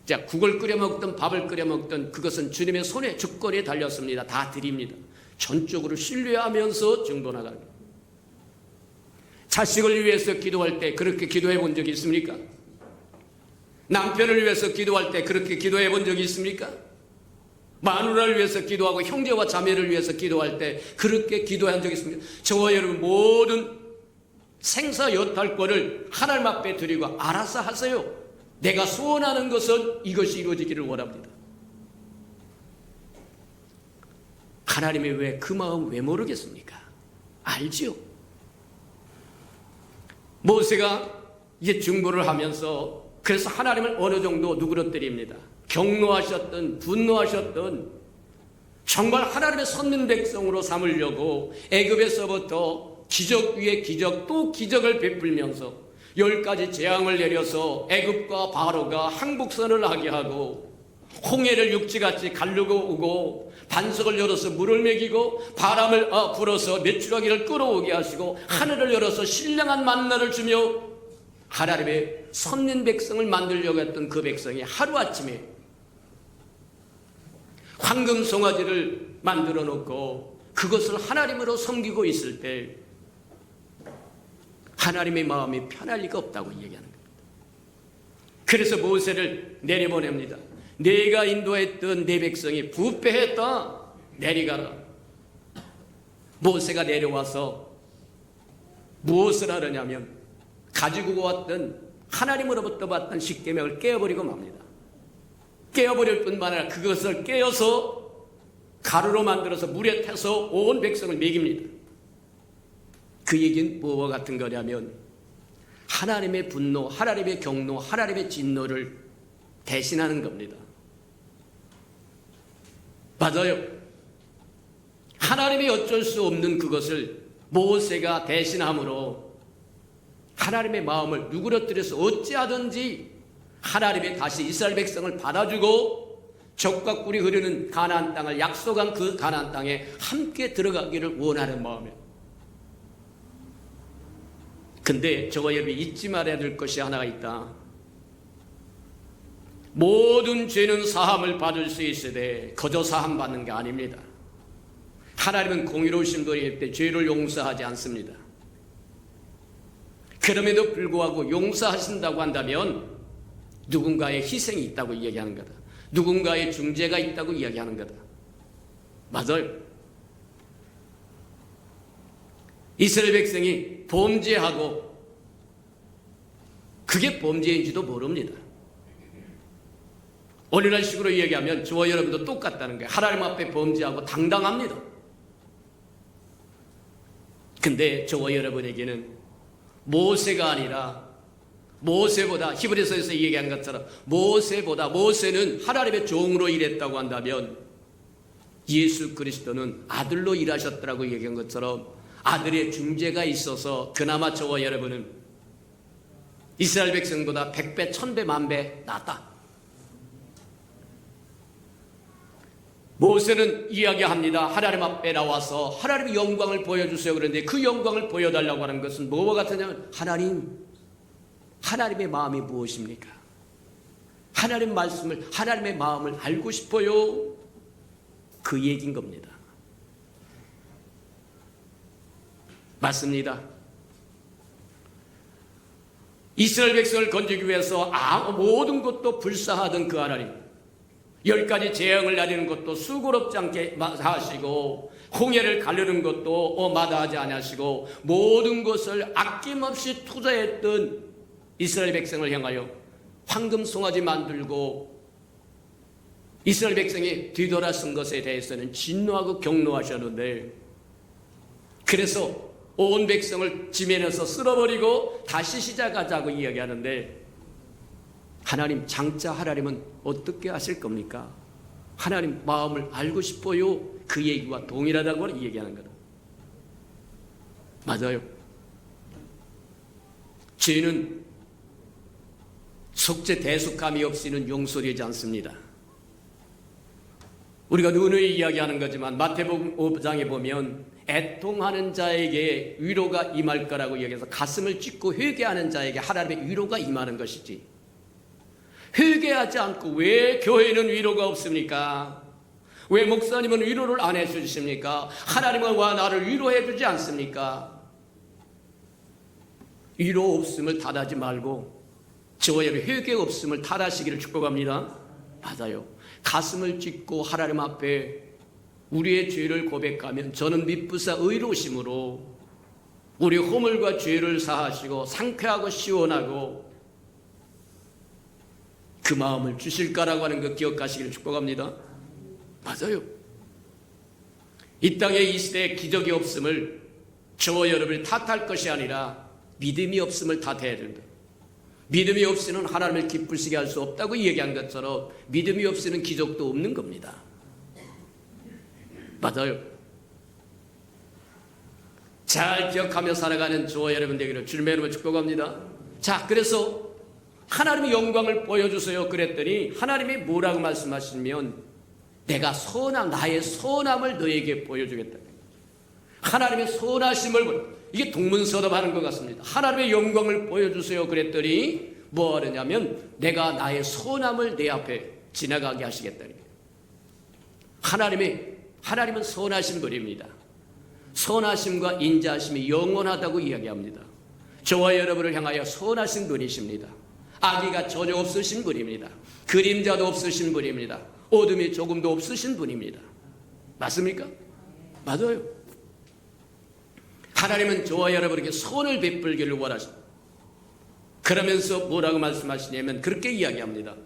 자, 국을 끓여 먹든 밥을 끓여 먹든 그것은 주님의 손에 주권에 달렸습니다. 다 드립니다. 전적으로 신뢰하면서 증거나갑니다. 자식을 위해서 기도할 때 그렇게 기도해 본 적이 있습니까? 남편을 위해서 기도할 때 그렇게 기도해 본 적이 있습니까? 마누라를 위해서 기도하고 형제와 자매를 위해서 기도할 때 그렇게 기도한 적이 있습니까? 저와 여러분 모든 생사여탈권을 하나님 앞에 드리고 알아서 하세요. 내가 소원하는 것은 이것이 이루어지기를 원합니다. 하나님이 왜 그 마음 왜 모르겠습니까? 알지요. 모세가 이제 중보를 하면서 그래서 하나님을 어느 정도 누그러뜨립니다. 경노하셨던 분노하셨던 정말 하나님의 선민 백성으로 삼으려고 애굽에서부터 기적 위에 기적 또 기적을 베풀면서 10가지 재앙을 내려서 애굽과 바로가 항복선을 하게 하고 홍해를 육지같이 가르고 오고 반석을 열어서 물을 먹이고 바람을 불어서 메추라기를 끌어오게 하시고 하늘을 열어서 신령한 만나를 주며 하나님의 선민 백성을 만들려고 했던 그 백성이 하루아침에 황금 송아지를 만들어 놓고 그것을 하나님으로 섬기고 있을 때 하나님의 마음이 편할 리가 없다고 얘기하는 겁니다. 그래서 모세를 내려보냅니다. 내가 인도했던 내 백성이 부패했다. 내려가라. 모세가 내려와서 무엇을 하느냐면 가지고 왔던 하나님으로부터 받던 십계명을 깨어버리고 맙니다. 깨어버릴 뿐만 아니라 그것을 깨어서 가루로 만들어서 물에 타서 온 백성을 먹입니다. 그 얘기는 뭐와 같은 거냐면 하나님의 분노, 하나님의 경노, 하나님의 진노를 대신하는 겁니다. 맞아요. 하나님이 어쩔 수 없는 그것을 모세가 대신함으로 하나님의 마음을 누그러뜨려서 어찌하든지 하나님이 다시 이스라엘 백성을 받아주고 적과 꿀이 흐르는 가나안 땅을 약속한 그 가나안 땅에 함께 들어가기를 원하는 마음이에요. 근데 저와 여러분이 잊지 말아야 될 것이 하나가 있다. 모든 죄는 사함을 받을 수 있으되 거저 사함 받는 게 아닙니다. 하나님은 공의로우신 분이기 때문에 죄를 용서하지 않습니다. 그럼에도 불구하고 용서하신다고 한다면 누군가의 희생이 있다고 이야기하는 거다. 누군가의 중재가 있다고 이야기하는 거다. 맞아요. 이스라엘 백성이 범죄하고 그게 범죄인지도 모릅니다. 오늘날 식으로 이야기하면 저와 여러분도 똑같다는 거예요. 하나님 앞에 범죄하고 당당합니다. 근데 저와 여러분에게는 모세가 아니라 모세보다 히브리서에서 얘기한 것처럼 모세는 하나님의 종으로 일했다고 한다면 예수 그리스도는 아들로 일하셨더라고 얘기한 것처럼 아들의 중재가 있어서 그나마 저와 여러분은 이스라엘 백성보다 100배, 1000배, 10,000배 낫다. 모세는 이야기합니다. 하나님 앞에 나와서 하나님의 영광을 보여주세요. 그런데 그 영광을 보여달라고 하는 것은 뭐와 같으냐면 하나님의 마음이 무엇입니까? 하나님의 말씀을, 하나님의 마음을 알고 싶어요. 그 얘기인 겁니다. 맞습니다. 이스라엘 백성을 건지기 위해서 모든 것도 불사하던 그 하나님, 10가지 재앙을 내리는 것도 수고롭지 않게 하시고 홍해를 가르는 것도 마다하지 않으시고 모든 것을 아낌없이 투자했던 이스라엘 백성을 향하여 황금 송아지 만들고 이스라엘 백성이 뒤돌아선 것에 대해서는 진노하고 경노하셨는데 그래서 온 백성을 지면에서 쓸어버리고 다시 시작하자고 이야기하는데 하나님, 장차 하나님은 어떻게 하실 겁니까? 하나님 마음을 알고 싶어요. 그 얘기와 동일하다고 얘기하는 거다. 맞아요. 죄는 속죄 대속함이 없이는 용서되지 않습니다. 우리가 누누이 이야기하는 거지만 마태복음 5장에 보면 애통하는 자에게 위로가 임할 거라고 이야기해서 가슴을 찢고 회개하는 자에게 하나님의 위로가 임하는 것이지, 회개하지 않고 왜 교회는 위로가 없습니까? 왜 목사님은 위로를 안 해주십니까? 하나님은 와 나를 위로해 주지 않습니까? 위로 없음을 탓하지 말고 저와 여러분 회개 없음을 탓하시기를 축복합니다. 맞아요. 가슴을 찢고 하나님 앞에 우리의 죄를 고백하면 저는 미쁘사 의로우심으로 우리 허물과 죄를 사하시고 상쾌하고 시원하고 그 마음을 주실까라고 하는 거 기억하시기를 축복합니다. 맞아요. 이 땅에 이 시대에 기적이 없음을 저와 여러분을 탓할 것이 아니라 믿음이 없음을 탓해야 된다. 믿음이 없이는 하나님을 기쁘시게 할 수 없다고 얘기한 것처럼 믿음이 없이는 기적도 없는 겁니다. 맞아요. 잘 기억하며 살아가는 저와 여러분 되기를 주님의 이름으로 축복합니다. 자, 그래서 하나님의 영광을 보여주세요 그랬더니 하나님이 뭐라고 말씀하시면 내가 나의 선함을 너에게 보여주겠다. 하나님의 선하심을 이게 동문서답하는 것 같습니다. 하나님의 영광을 보여주세요 그랬더니 뭐 하느냐면 내가 나의 선함을 내 앞에 지나가게 하시겠다는 거예요. 하나님은 선하신 분입니다. 선하심과 인자하심이 영원하다고 이야기합니다. 저와 여러분을 향하여 선하신 분이십니다. 악의가 전혀 없으신 분입니다. 그림자도 없으신 분입니다. 어둠이 조금도 없으신 분입니다. 맞습니까? 맞아요. 하나님은 저와 여러분에게 선을 베풀기를 원하십니다. 그러면서 뭐라고 말씀하시냐면 그렇게 이야기합니다.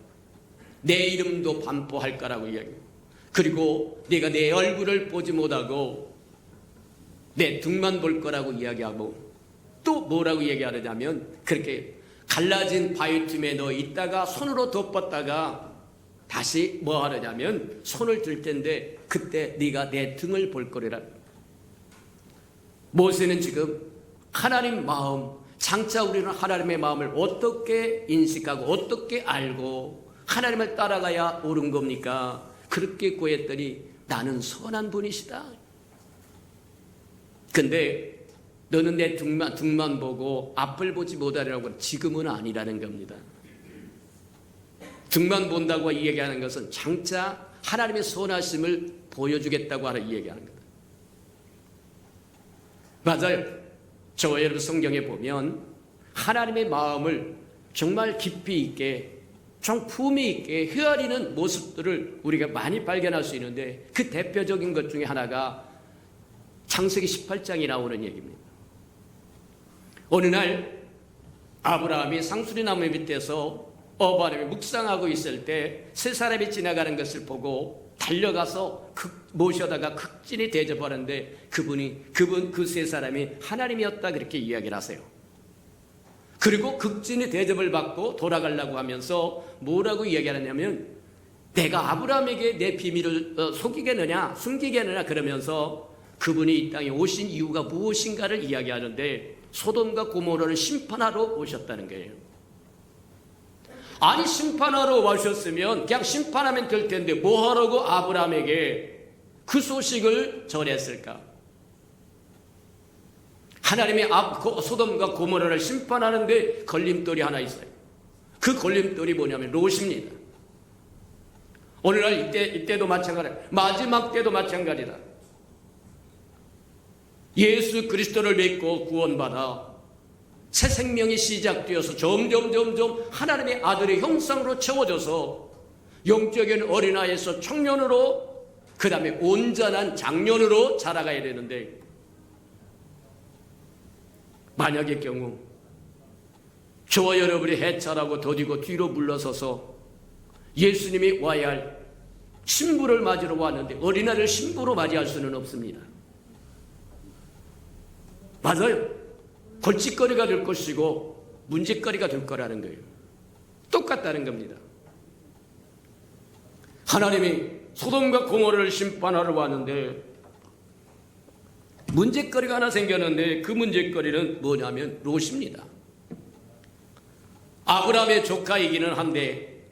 내 이름도 반포할 거라고 이야기합니다. 그리고 네가 내 얼굴을 보지 못하고 내 등만 볼 거라고 이야기하고 또 뭐라고 얘기하느냐면 그렇게 갈라진 바위 틈에 너 있다가 손으로 덮었다가 다시 뭐 하느냐면 손을 들 텐데 그때 네가 내 등을 볼 거리라. 모세는 지금 하나님 마음, 장차 우리는 하나님의 마음을 어떻게 인식하고 어떻게 알고 하나님을 따라가야 옳은 겁니까? 그렇게 구했더니 나는 선한 분이시다. 근데 너는 내 등만 보고 앞을 보지 못하리라고 지금은 아니라는 겁니다. 등만 본다고 얘기하는 것은 장차 하나님의 선하심을 보여주겠다고 하는 얘기하는 겁니다. 맞아요. 저와 여러분 성경에 보면 하나님의 마음을 정말 깊이 있게 좀 품위 있게 헤아리는 모습들을 우리가 많이 발견할 수 있는데 그 대표적인 것 중에 하나가 창세기 18장이 나오는 얘기입니다. 어느 날 아브라함이 상수리나무 밑에서 어바람이 묵상하고 있을 때 세 사람이 지나가는 것을 보고 달려가서 모셔다가 극진히 대접하는데 그 세 사람이 하나님이었다 그렇게 이야기를 하세요. 그리고 극진히 대접을 받고 돌아가려고 하면서 뭐라고 이야기하느냐면 내가 아브라함에게 내 비밀을 속이겠느냐 숨기겠느냐 그러면서 그분이 이 땅에 오신 이유가 무엇인가를 이야기하는데 소돔과 고모라를 심판하러 오셨다는 거예요. 아니 심판하러 오셨으면 그냥 심판하면 될 텐데 뭐하라고 아브라함에게 그 소식을 전했을까? 하나님이 소돔과 고모라를 심판하는데 걸림돌이 하나 있어요. 그 걸림돌이 뭐냐면 롯입니다. 오늘날 이때도 마찬가지다. 마지막 때도 마찬가지다. 예수 그리스도를 믿고 구원받아 새 생명이 시작되어서 점점 하나님의 아들의 형상으로 채워져서 영적인 어린아이에서 청년으로 그 다음에 온전한 장년으로 자라가야 되는데 만약의 경우 저와 여러분이 해찰하고 더디고 뒤로 물러서서 예수님이 와야 할 신부를 맞으러 왔는데 어린아이를 신부로 맞이할 수는 없습니다. 맞아요. 골칫거리가 될 것이고 문제거리가 될 거라는 거예요. 똑같다는 겁니다. 하나님이 소돔과 고모라를 심판하러 왔는데 문제거리가 하나 생겼는데 그 문제거리는 뭐냐면 롯입니다. 아브라함의 조카이기는 한데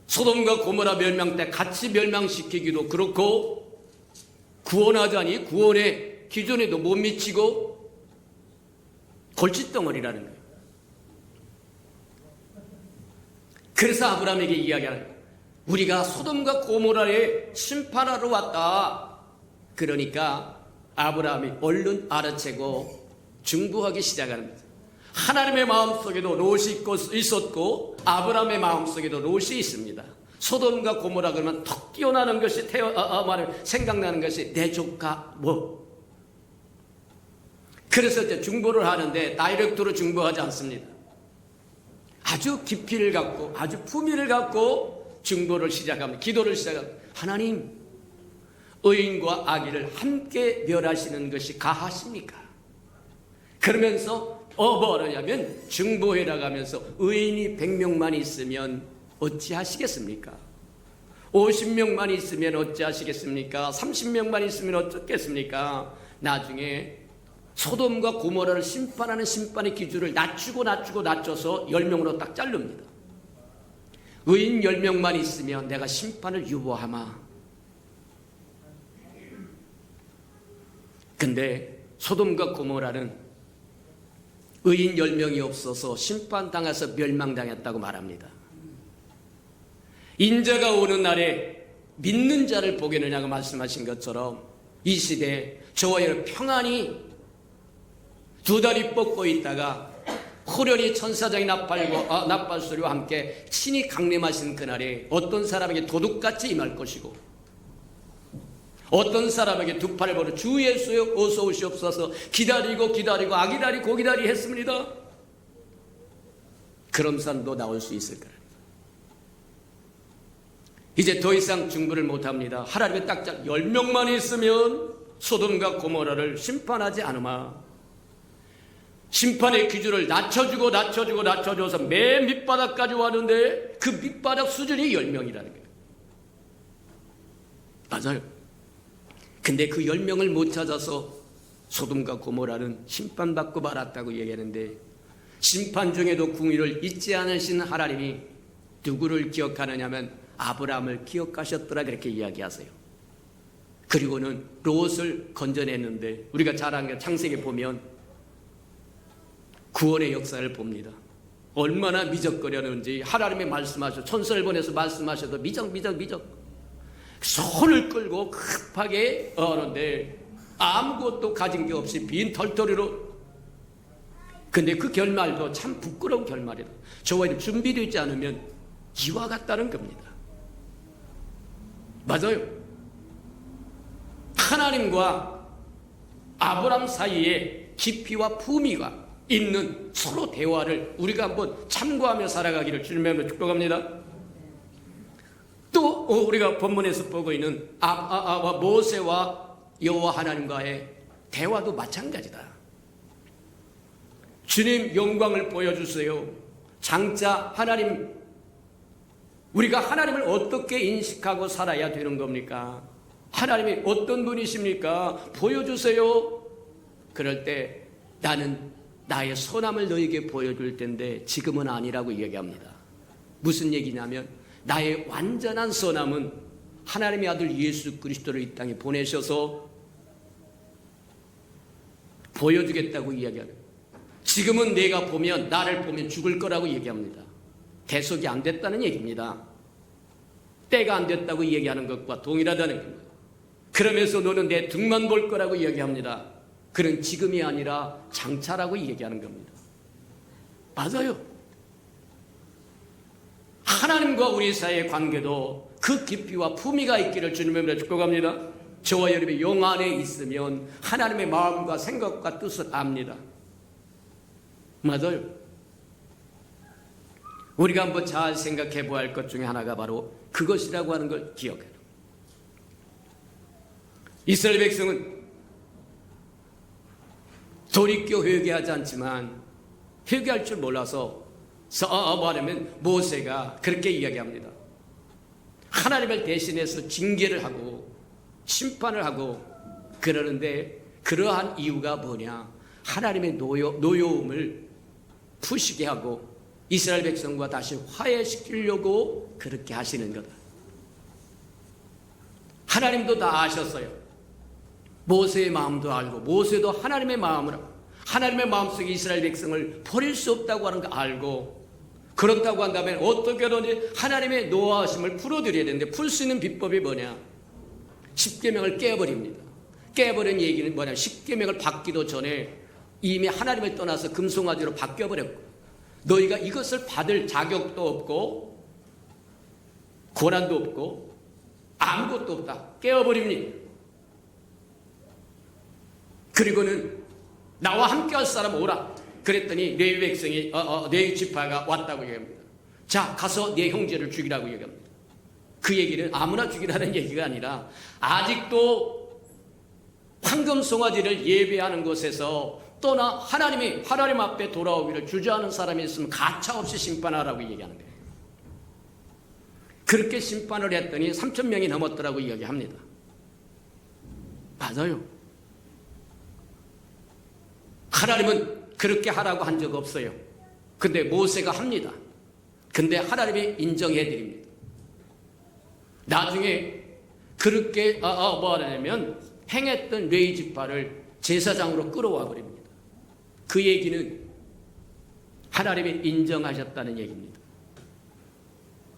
소돔과 고모라 멸망 때 같이 멸망시키기도 그렇고 구원하자니 구원의 기존에도 못 미치고 골칫덩어리라는 거예요. 그래서 아브라함에게 이야기하는 거예요. 우리가 소돔과 고모라에 심판하러 왔다. 그러니까 아브라함이 얼른 알아채고 중보하기 시작하는 거죠. 하나님의 마음속에도 롯이 있었고 아브라함의 마음속에도 롯이 있습니다. 소돔과 고모라 그러면 턱 뛰어나는 것이 생각나는 것이 내 조카 그래서 이제 중보를 하는데 다이렉트로 중보하지 않습니다. 아주 깊이를 갖고 아주 품위를 갖고 중보를 시작합니다. 기도를 시작합니다. 하나님, 의인과 악의를 함께 멸하시는 것이 가하십니까? 그러면서 뭐냐면 중보회라 하면서 의인이 100명만 있으면 어찌하시겠습니까? 50명만 있으면 어찌하시겠습니까? 30명만 있으면 어떻겠습니까? 나중에 소돔과 고모라를 심판하는 심판의 기준을 낮춰서 10명으로 딱 자릅니다. 의인 10명만 있으면 내가 심판을 유보하마. 근데 소돔과 고모라는 의인 10명이 없어서 심판당해서 멸망당했다고 말합니다. 인자가 오는 날에 믿는 자를 보겠느냐고 말씀하신 것처럼 이 시대에 저와 여러분 평안히 두 다리 뻗고 있다가 호련히 천사장의 나팔소리와 함께 친히 강림하신 그날에 어떤 사람에게 도둑같이 임할 것이고 어떤 사람에게 두 팔을 벌어 주 예수여 어서 오시옵소서 기다리고 아기다리 했습니다. 그런 사람도 나올 수 있을 거예요. 이제 더 이상 중보를 못합니다. 하나님의 딱자 10명만 있으면 소돔과 고모라를 심판하지 않으마. 심판의 기준을 낮춰줘서 맨 밑바닥까지 왔는데 그 밑바닥 수준이 10명이라는 거예요. 맞아요. 근데 그 10명을 못 찾아서 소돔과 고모라는 심판받고 말았다고 얘기하는데 심판 중에도 궁의를 잊지 않으신 하나님이 누구를 기억하느냐면 아브라함을 기억하셨더라 그렇게 이야기하세요. 그리고는 롯을 건져냈는데 우리가 잘 아는 창세기 보면 구원의 역사를 봅니다. 얼마나 미적거렸는지 하나님이 말씀하셔 천사를 보내서 말씀하셔도 미적 손을 끌고 급하게 하는데 아무것도 가진 게 없이 빈 털터리로. 근데 그 결말도 참 부끄러운 결말이다. 저와 준비되지 않으면 이와 같다는 겁니다. 맞아요. 하나님과 아브라함 사이에 깊이와 품위가 있는 서로 대화를 우리가 한번 참고하며 살아가기를 주님의 축복합니다. 또 우리가 본문에서 보고 있는 모세와 여호와 하나님과의 대화도 마찬가지다. 주님 영광을 보여주세요. 장차 하나님, 우리가 하나님을 어떻게 인식하고 살아야 되는 겁니까? 하나님이 어떤 분이십니까? 보여주세요. 그럴 때 나는 나의 선함을 너에게 보여줄 텐데 지금은 아니라고 얘기합니다. 무슨 얘기냐면 나의 완전한 선함은 하나님의 아들 예수 그리스도를 이 땅에 보내셔서 보여주겠다고 이야기하는. 지금은 내가 보면 나를 보면 죽을 거라고 얘기합니다. 대속이 안 됐다는 얘기입니다. 때가 안 됐다고 얘기하는 것과 동일하다는 겁니다. 그러면서 너는 내 등만 볼 거라고 얘기합니다. 그는 지금이 아니라 장차라고 얘기하는 겁니다. 맞아요. 하나님과 우리 사이의 관계도 그 깊이와 품위가 있기를 주님의 이름으로 축복합니다. 저와 여러분의 영 안에 있으면 하나님의 마음과 생각과 뜻을 압니다. 맞아요. 우리가 한번 잘 생각해 보아야 할 것 중에 하나가 바로 그것이라고 하는 걸 기억해요. 이스라엘 백성은 돌이켜 회개하지 않지만 회개할 줄 몰라서 말하면 모세가 그렇게 이야기합니다. 하나님을 대신해서 징계를 하고 심판을 하고 그러는데 그러한 이유가 뭐냐? 하나님의 노여움을 푸시게 하고 이스라엘 백성과 다시 화해시키려고 그렇게 하시는 거다. 하나님도 다 아셨어요. 모세의 마음도 알고 모세도 하나님의 마음을 알고 하나님의 마음속에 이스라엘 백성을 버릴 수 없다고 하는 거 알고 그렇다고 한다면 어떻게든지 하나님의 노하심을 풀어드려야 되는데 풀 수 있는 비법이 뭐냐? 십계명을 깨버립니다. 깨버린 얘기는 뭐냐? 십계명을 받기도 전에 이미 하나님을 떠나서 금송아지로 바뀌어버렸고 너희가 이것을 받을 자격도 없고 권한도 없고 아무것도 없다. 깨어버립니다. 그리고는 나와 함께 할 사람 오라. 그랬더니 레위 백성이 레위 지파가 왔다고 얘기합니다. 자, 가서 내 형제를 죽이라고 얘기합니다. 그 얘기는 아무나 죽이라는 얘기가 아니라 아직도 황금 송아지를 예배하는 곳에서 떠나 하나님 앞에 돌아오기를 주저하는 사람이 있으면 가차없이 심판하라고 얘기하는 거예요. 그렇게 심판을 했더니 3,000명이 넘었더라고 이야기합니다. 맞아요. 하나님은 그렇게 하라고 한 적 없어요. 근데 모세가 합니다. 근데 하나님이 인정해 드립니다. 나중에 그렇게 뭐 하냐면 행했던 레위 지파를 제사장으로 끌어와 버립니다. 그 얘기는 하나님이 인정하셨다는 얘기입니다.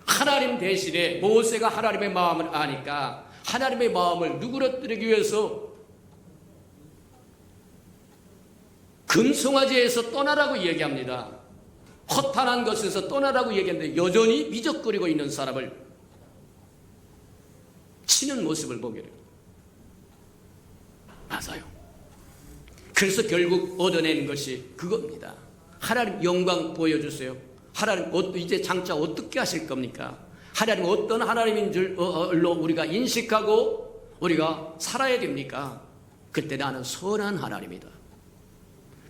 하나님 대신에 모세가 하나님의 마음을 아니까 하나님의 마음을 누그러뜨리기 위해서 금송아지에서 떠나라고 얘기합니다. 허탄한 것에서 떠나라고 얘기했는데 여전히 미적거리고 있는 사람을 치는 모습을 보게 돼요. 맞아요. 그래서 결국 얻어내는 것이 그겁니다. 하나님 영광 보여주세요. 하나님 이제 장차 어떻게 하실 겁니까? 하나님 어떤 하나님인 줄로 우리가 인식하고 우리가 살아야 됩니까? 그때 나는 선한 하나님이다.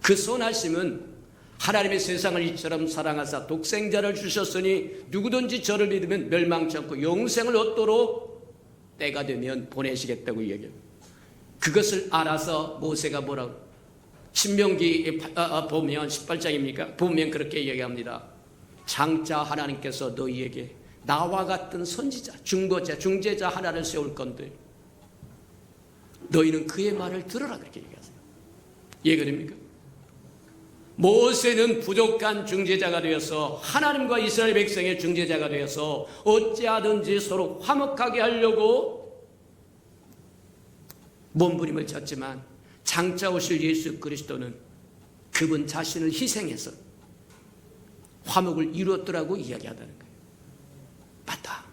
그 선하심은 하나님의 세상을 이처럼 사랑하사 독생자를 주셨으니 누구든지 저를 믿으면 멸망치 않고 영생을 얻도록 때가 되면 보내시겠다고 얘기해요. 그것을 알아서 모세가 뭐라고 신명기 보면 18장입니까? 보면 그렇게 얘기합니다. 장차 하나님께서 너희에게 나와 같은 선지자, 중재자 하나를 세울 건데 너희는 그의 말을 들으라 그렇게 얘기하세요. 이해가 됩니까? 모세는 부족한 중재자가 되어서 하나님과 이스라엘 백성의 중재자가 되어서 어찌하든지 서로 화목하게 하려고 몸부림을 쳤지만 장차 오실 예수 그리스도는 그분 자신을 희생해서 화목을 이루었더라고 이야기하다는 거예요. 맞다.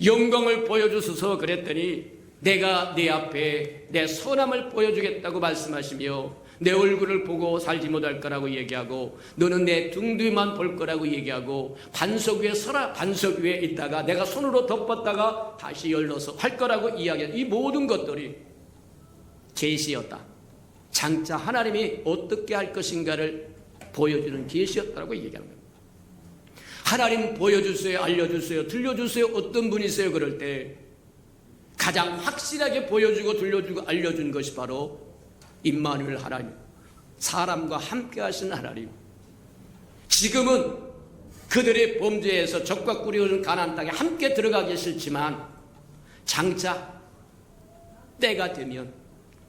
영광을 보여주소서 그랬더니 내가 네 앞에 내 선함을 보여주겠다고 말씀하시며 내 얼굴을 보고 살지 못할 거라고 얘기하고 너는 내 등 뒤만 볼 거라고 얘기하고 반석 위에 서라 반석 위에 있다가 내가 손으로 덮었다가 다시 열러서 할 거라고 이야기한 이 모든 것들이 계시였다. 장차 하나님이 어떻게 할 것인가를 보여주는 계시였다고 얘기하는 거예요. 하나님 보여주세요, 알려주세요, 들려주세요. 어떤 분이세요? 그럴 때 가장 확실하게 보여주고 들려주고 알려준 것이 바로 임마누엘 하나님, 사람과 함께 하신 하나님. 지금은 그들의 범죄에서 적과 꿀이 흐르는 가나안 땅에 함께 들어가기 싫지만 장차 때가 되면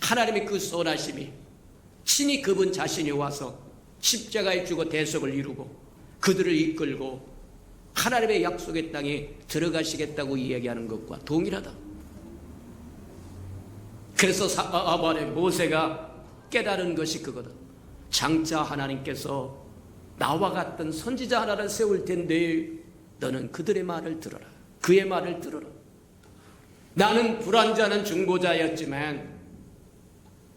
하나님의 그 선하심이 친히 그분 자신이 와서 십자가에 죽어 대속을 이루고 그들을 이끌고 하나님의 약속의 땅에 들어가시겠다고 이야기하는 것과 동일하다. 그래서 모세가 깨달은 것이 그거다. 장차 하나님께서 나와 같은 선지자 하나를 세울 텐데 너는 그들의 말을 들어라. 그의 말을 들어라. 나는 불완전한 중보자였지만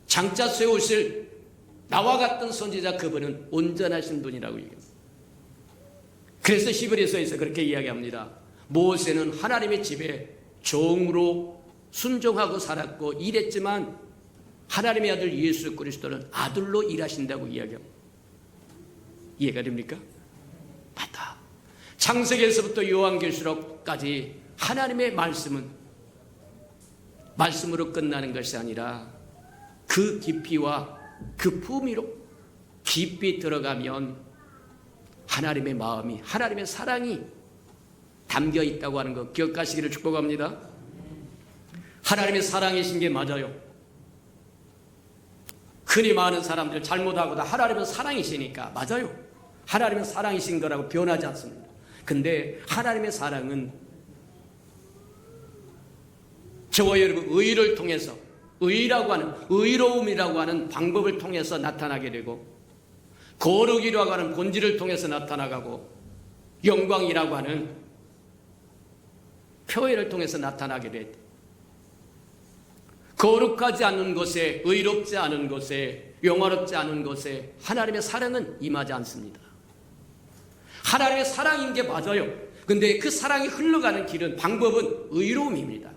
장차 세우실 나와 같은 선지자 그분은 온전하신 분이라고 얘기합니다. 그래서 히브리서에서 그렇게 이야기합니다. 모세는 하나님의 집에 종으로 순종하고 살았고 일했지만 하나님의 아들 예수 그리스도는 아들로 일하신다고 이야기합니다. 이해가 됩니까? 맞다. 창세기에서부터 요한계시록까지 하나님의 말씀은 말씀으로 끝나는 것이 아니라 그 깊이와 그 품위로 깊이 들어가면 하나님의 마음이, 하나님의 사랑이 담겨 있다고 하는 것 기억하시기를 축복합니다. 하나님의 사랑이신 게 맞아요. 흔히 많은 사람들 잘못하고도 하나님은 사랑이시니까 맞아요. 하나님은 사랑이신 거라고 변하지 않습니다. 근데 하나님의 사랑은 저와 여러분 의를 통해서 의라고 하는 의로움이라고 하는 방법을 통해서 나타나게 되고 거룩이라고 하는 본질을 통해서 나타나가고 영광이라고 하는 표현을 통해서 나타나게 됐다. 거룩하지 않은 곳에 의롭지 않은 곳에 영화롭지 않은 곳에 하나님의 사랑은 임하지 않습니다. 하나님의 사랑인 게 맞아요. 근데 그 사랑이 흘러가는 길은 방법은 의로움입니다.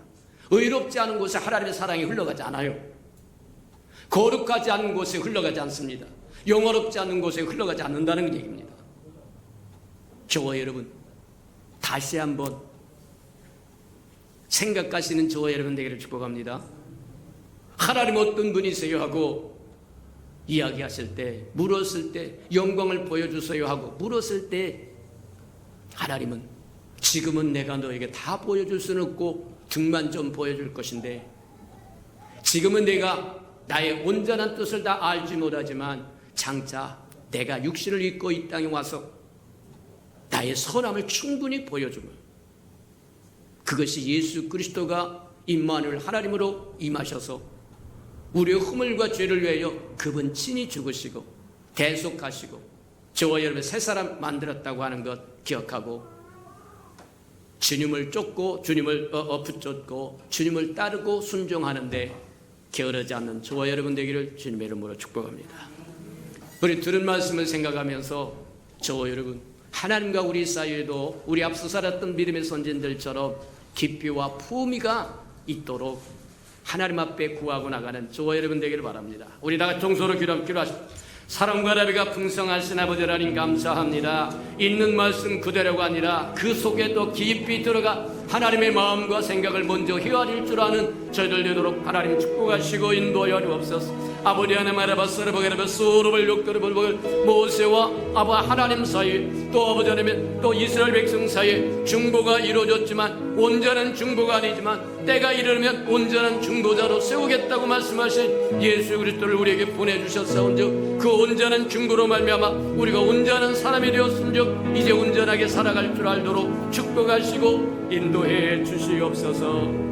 의롭지 않은 곳에 하나님의 사랑이 흘러가지 않아요. 거룩하지 않은 곳에 흘러가지 않습니다. 영화롭지 않은 곳에 흘러가지 않는다는 얘기입니다. 저와 여러분, 다시 한번 생각하시는 저와 여러분 되기를 축복합니다. 하나님 어떤 분이세요 하고 이야기하실 때, 물었을 때, 영광을 보여주세요 하고 물었을 때, 하나님은 지금은 내가 너에게 다 보여줄 수는 없고 등만 좀 보여줄 것인데, 지금은 내가 나의 온전한 뜻을 다 알지 못하지만 장차 내가 육신을 입고 이 땅에 와서 나의 선함을 충분히 보여주면, 그것이 예수 그리스도가 임마누엘 하나님으로 임하셔서 우리의 허물과 죄를 위하여 그분 친히 죽으시고 대속하시고 저와 여러분 새 사람 만들었다고 하는 것 기억하고, 주님을 쫓고 주님을 붙잡고 주님을 따르고 순종하는데 게으르지 않는 저와 여러분 되기를 주님의 이름으로 축복합니다. 우리 들은 말씀을 생각하면서 저와 여러분, 하나님과 우리 사이에도 우리 앞서 살았던 믿음의 선진들처럼 깊이와 품위가 있도록 하나님 앞에 구하고 나가는 저와 여러분 되기를 바랍니다. 우리 다 같이 종소로 기도하십시오. 사랑과 나비가 풍성하신 아버지 하나님 감사합니다. 있는 말씀 그대로가 아니라 그 속에 더 깊이 들어가 하나님의 마음과 생각을 먼저 헤아릴 줄 아는 저희들 되도록 하나님 축복하시고 인도하여 주옵소서. 아버지 하나님 알아봤으라 보게라면 소로를 욕도를 볼복을 모세와 아바 하나님 사이, 또 아버지 하나님 또 이스라엘 백성 사이에 중보가 이루어졌지만 온전한 중보가 아니지만 때가 이르면 온전한 중보자로 세우겠다고 말씀하신 예수 그리스도를 우리에게 보내주셨사온즉 그 온전한 중보로 말미암아 우리가 온전한 사람이 되었음즉 이제 온전하게 살아갈 줄 알도록 축복하시고 인도해 주시옵소서.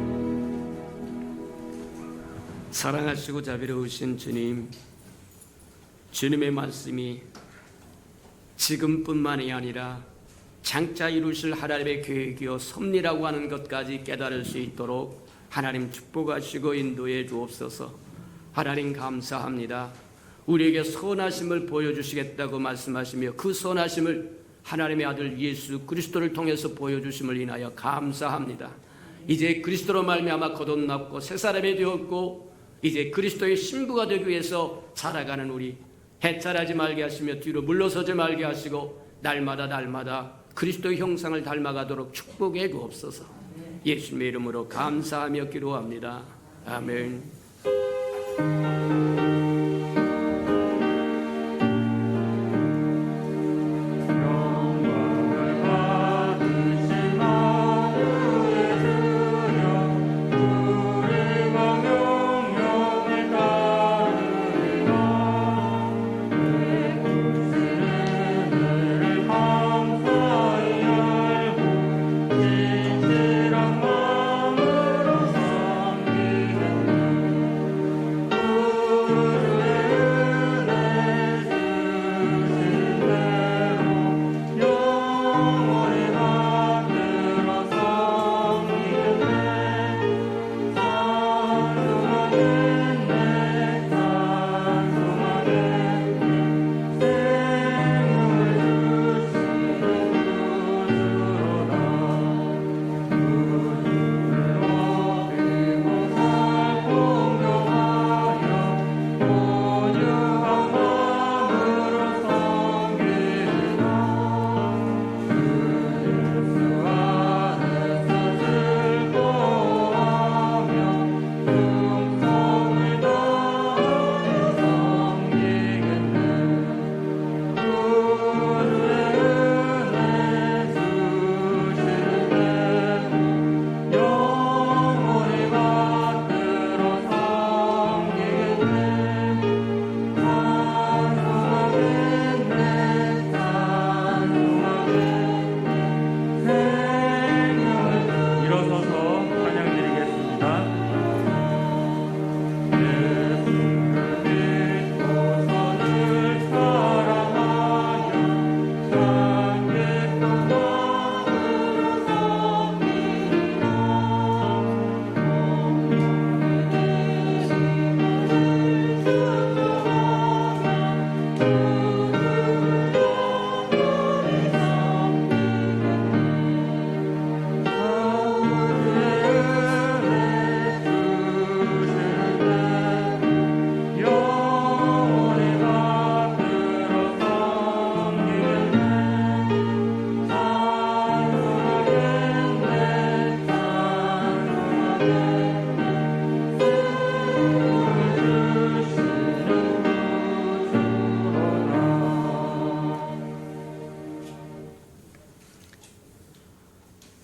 사랑하시고 자비로우신 주님, 주님의 말씀이 지금뿐만이 아니라 장차 이루실 하나님의 계획이요 섭리라고 하는 것까지 깨달을 수 있도록 하나님 축복하시고 인도해 주옵소서. 하나님 감사합니다. 우리에게 선하심을 보여주시겠다고 말씀하시며 그 선하심을 하나님의 아들 예수 그리스도를 통해서 보여주심을 인하여 감사합니다. 이제 그리스도로 말미암아 거듭났고 새 사람이 되었고 이제 그리스도의 신부가 되기 위해서 살아가는 우리, 해찰하지 말게 하시며 뒤로 물러서지 말게 하시고 날마다 그리스도의 형상을 닮아가도록 축복해 주옵소서. 예수님의 이름으로 감사하며 기도합니다. 아멘.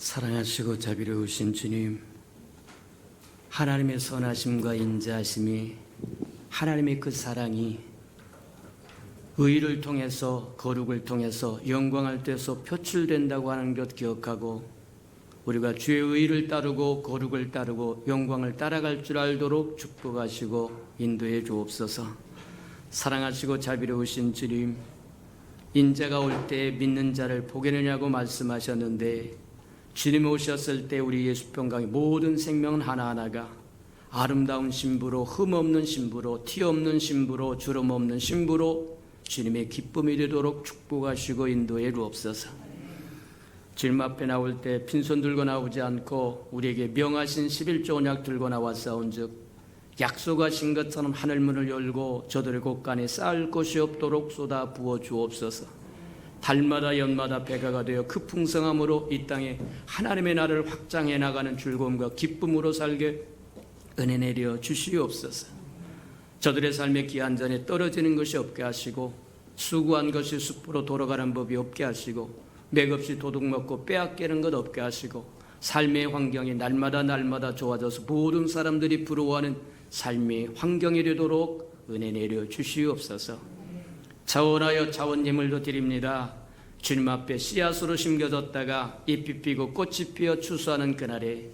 사랑하시고 자비로우신 주님, 하나님의 선하심과 인자하심이, 하나님의 그 사랑이 의를 통해서, 거룩을 통해서, 영광을 통해서 표출된다고 하는 것 기억하고 우리가 주의 의를 따르고 거룩을 따르고 영광을 따라갈 줄 알도록 축복하시고 인도해 주옵소서. 사랑하시고 자비로우신 주님, 인자가 올 때 믿는 자를 보겠느냐고 말씀하셨는데, 주님 오셨을 때 우리 예수평강의 모든 생명은 하나하나가 아름다운 신부로, 흠없는 신부로, 티 없는 신부로, 주름 없는 신부로 주님의 기쁨이 되도록 축복하시고 인도해 주옵소서. 주님 앞에 나올 때 빈손 들고 나오지 않고 우리에게 명하신 11조 언약 들고 나왔사온즉 약속하신 것처럼 하늘문을 열고 저들의 곳간에 쌓을 것이 없도록 쏟아 부어 주옵소서. 달마다 연마다 배가가 되어 그 풍성함으로 이 땅에 하나님의 나라를 확장해 나가는 즐거움과 기쁨으로 살게 은혜 내려 주시옵소서. 저들의 삶의 기한전에 떨어지는 것이 없게 하시고 수고한 것이 숲으로 돌아가는 법이 없게 하시고 맥없이 도둑 먹고 빼앗기는 것 없게 하시고 삶의 환경이 날마다 좋아져서 모든 사람들이 부러워하는 삶의 환경이 되도록 은혜 내려 주시옵소서. 자원하여 자원예물도 드립니다. 주님 앞에 씨앗으로 심겨졌다가 잎이 피고 꽃이 피어 추수하는 그날에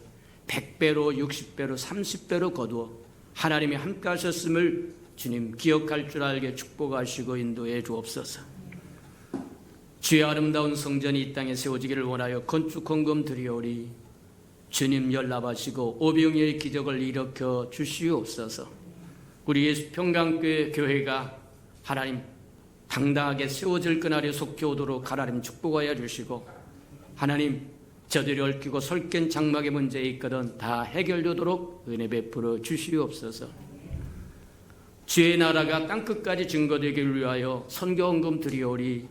100배로 60배로 30배로 거두어 하나님이 함께 하셨음을 주님 기억할 줄 알게 축복하시고 인도해 주옵소서. 주의 아름다운 성전이 이 땅에 세워지기를 원하여 건축 헌금 드리오리. 주님 연락하시고 오병이의 기적을 일으켜 주시옵소서. 우리 예수 평강교회 교회가 하나님 당당하게 세워질 그날에 속히 오도록 하나님 축복하여 주시고, 하나님 저들이 얽히고 설킨 장막의 문제에 있거든 다 해결되도록 은혜 베풀어 주시옵소서. 주의 나라가 땅끝까지 증거되기를 위하여 선교헌금 드리오리.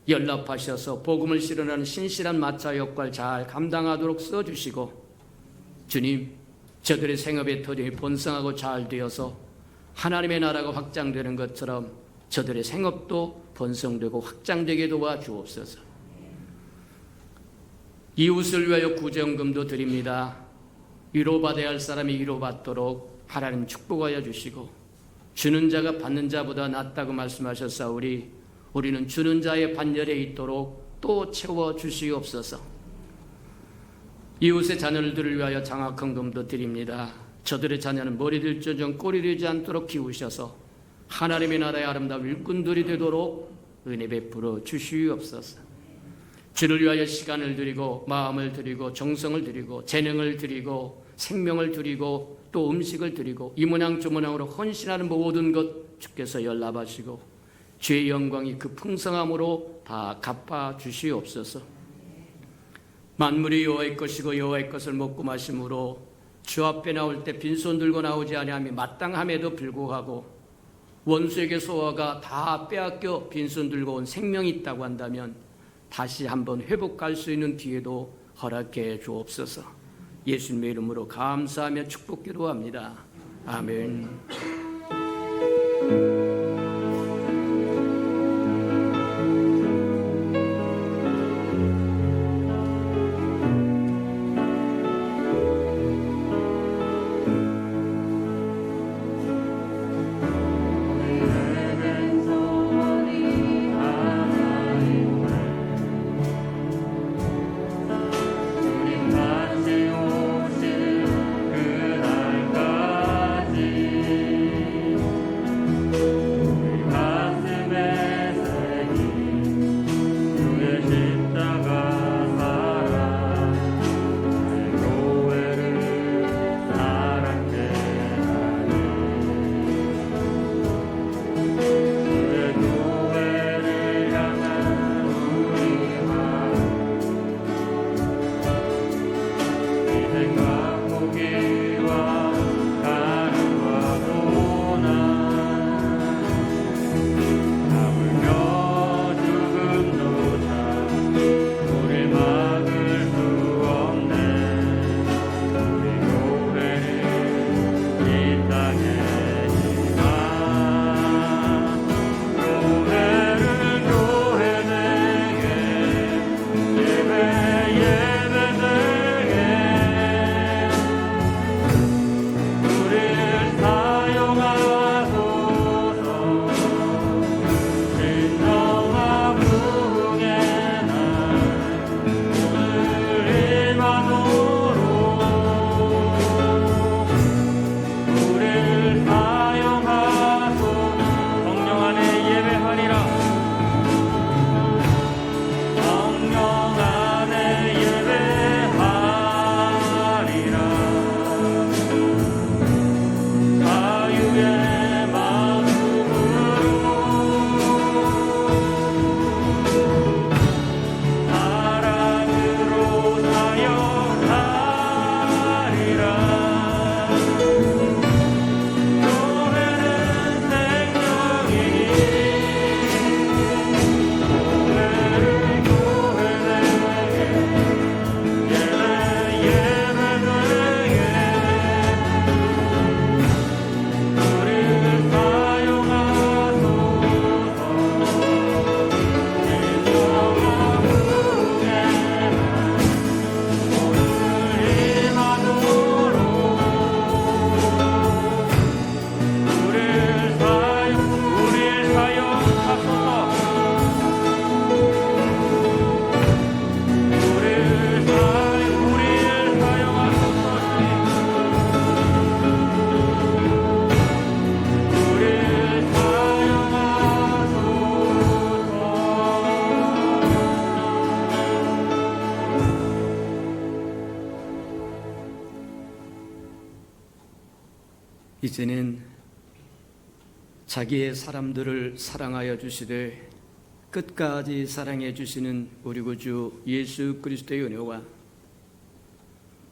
연락하셔서 복음을 실현하는 신실한 마차 역할 잘 감당하도록 써주시고, 주님 저들의 생업의 터전이 번성하고 잘 되어서 하나님의 나라가 확장되는 것처럼 저들의 생업도 번성되고 확장되게 도와주옵소서. 이웃을 위하여 구제헌금도 드립니다. 위로받아야 할 사람이 위로받도록 하나님 축복하여 주시고, 주는 자가 받는 자보다 낫다고 말씀하셨사오리. 우리는 주는 자의 반열에 있도록 또 채워주시옵소서. 이웃의 자녀들을 위하여 장학헌금도 드립니다. 저들의 자녀는 머리 들저정 꼴이 되지 않도록 키우셔서 하나님의 나라의 아름다운 일꾼들이 되도록 은혜 베풀어 주시옵소서. 주를 위하여 시간을 드리고 마음을 드리고 정성을 드리고 재능을 드리고 생명을 드리고 또 음식을 드리고 이 모양 저 모양으로 헌신하는 모든 것 주께서 연락하시고 주의 영광이 그 풍성함으로 다 갚아 주시옵소서. 만물이 여호와의 것이고 여호와의 것을 먹고 마심으로 주 앞에 나올 때 빈손 들고 나오지 아니함이 마땅함에도 불구하고 원수에게 소화가 다 빼앗겨 빈손 들고 온 생명이 있다고 한다면 다시 한번 회복할 수 있는 기회도 허락해 주옵소서. 예수님의 이름으로 감사하며 축복 기도합니다. 아멘. 주님 다시 오실 그날까지 이제는 자기의 사람들을 사랑하여 주시되 끝까지 사랑해 주시는 우리 구주 예수 그리스도의 은혜와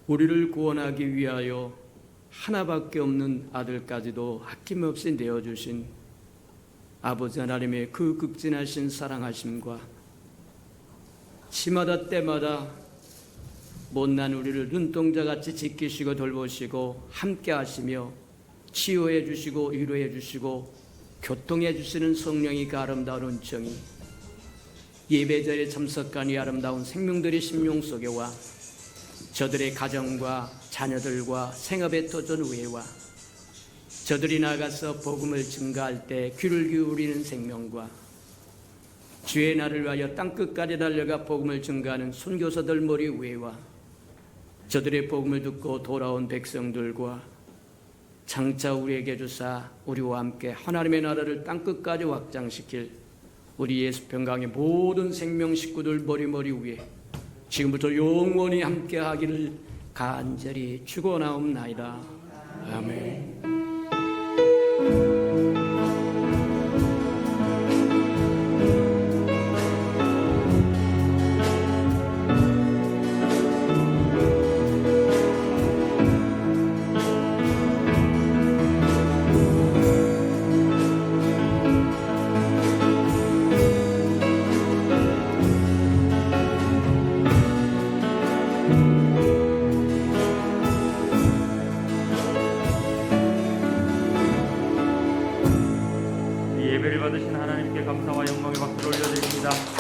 우리를 구원하기 위하여 하나밖에 없는 아들까지도 아낌없이 내어주신 아버지 하나님의 그 극진하신 사랑하심과 시마다 때마다 못난 우리를 눈동자같이 지키시고 돌보시고 함께 하시며 치유해 주시고 위로해 주시고 교통해 주시는 성령이 그 아름다운 은총이 예배자에 참석한 이 아름다운 생명들의 심령 속에 와 저들의 가정과 자녀들과 생업의 도전 위에와 저들이 나가서 복음을 증가할 때 귀를 기울이는 생명과 주의 날을 위하여 땅끝까지 달려가 복음을 증가하는 선교사들 머리 위에와 저들의 복음을 듣고 돌아온 백성들과 장차 우리에게 주사 우리와 함께 하나님의 나라를 땅끝까지 확장시킬 우리 예수 평강의 모든 생명 식구들 머리 위에 지금부터 영원히 함께 하기를 간절히 축원하옵나이다. 아멘. 예배를 받으신 하나님께 감사와 영광의 박수를 올려드립니다.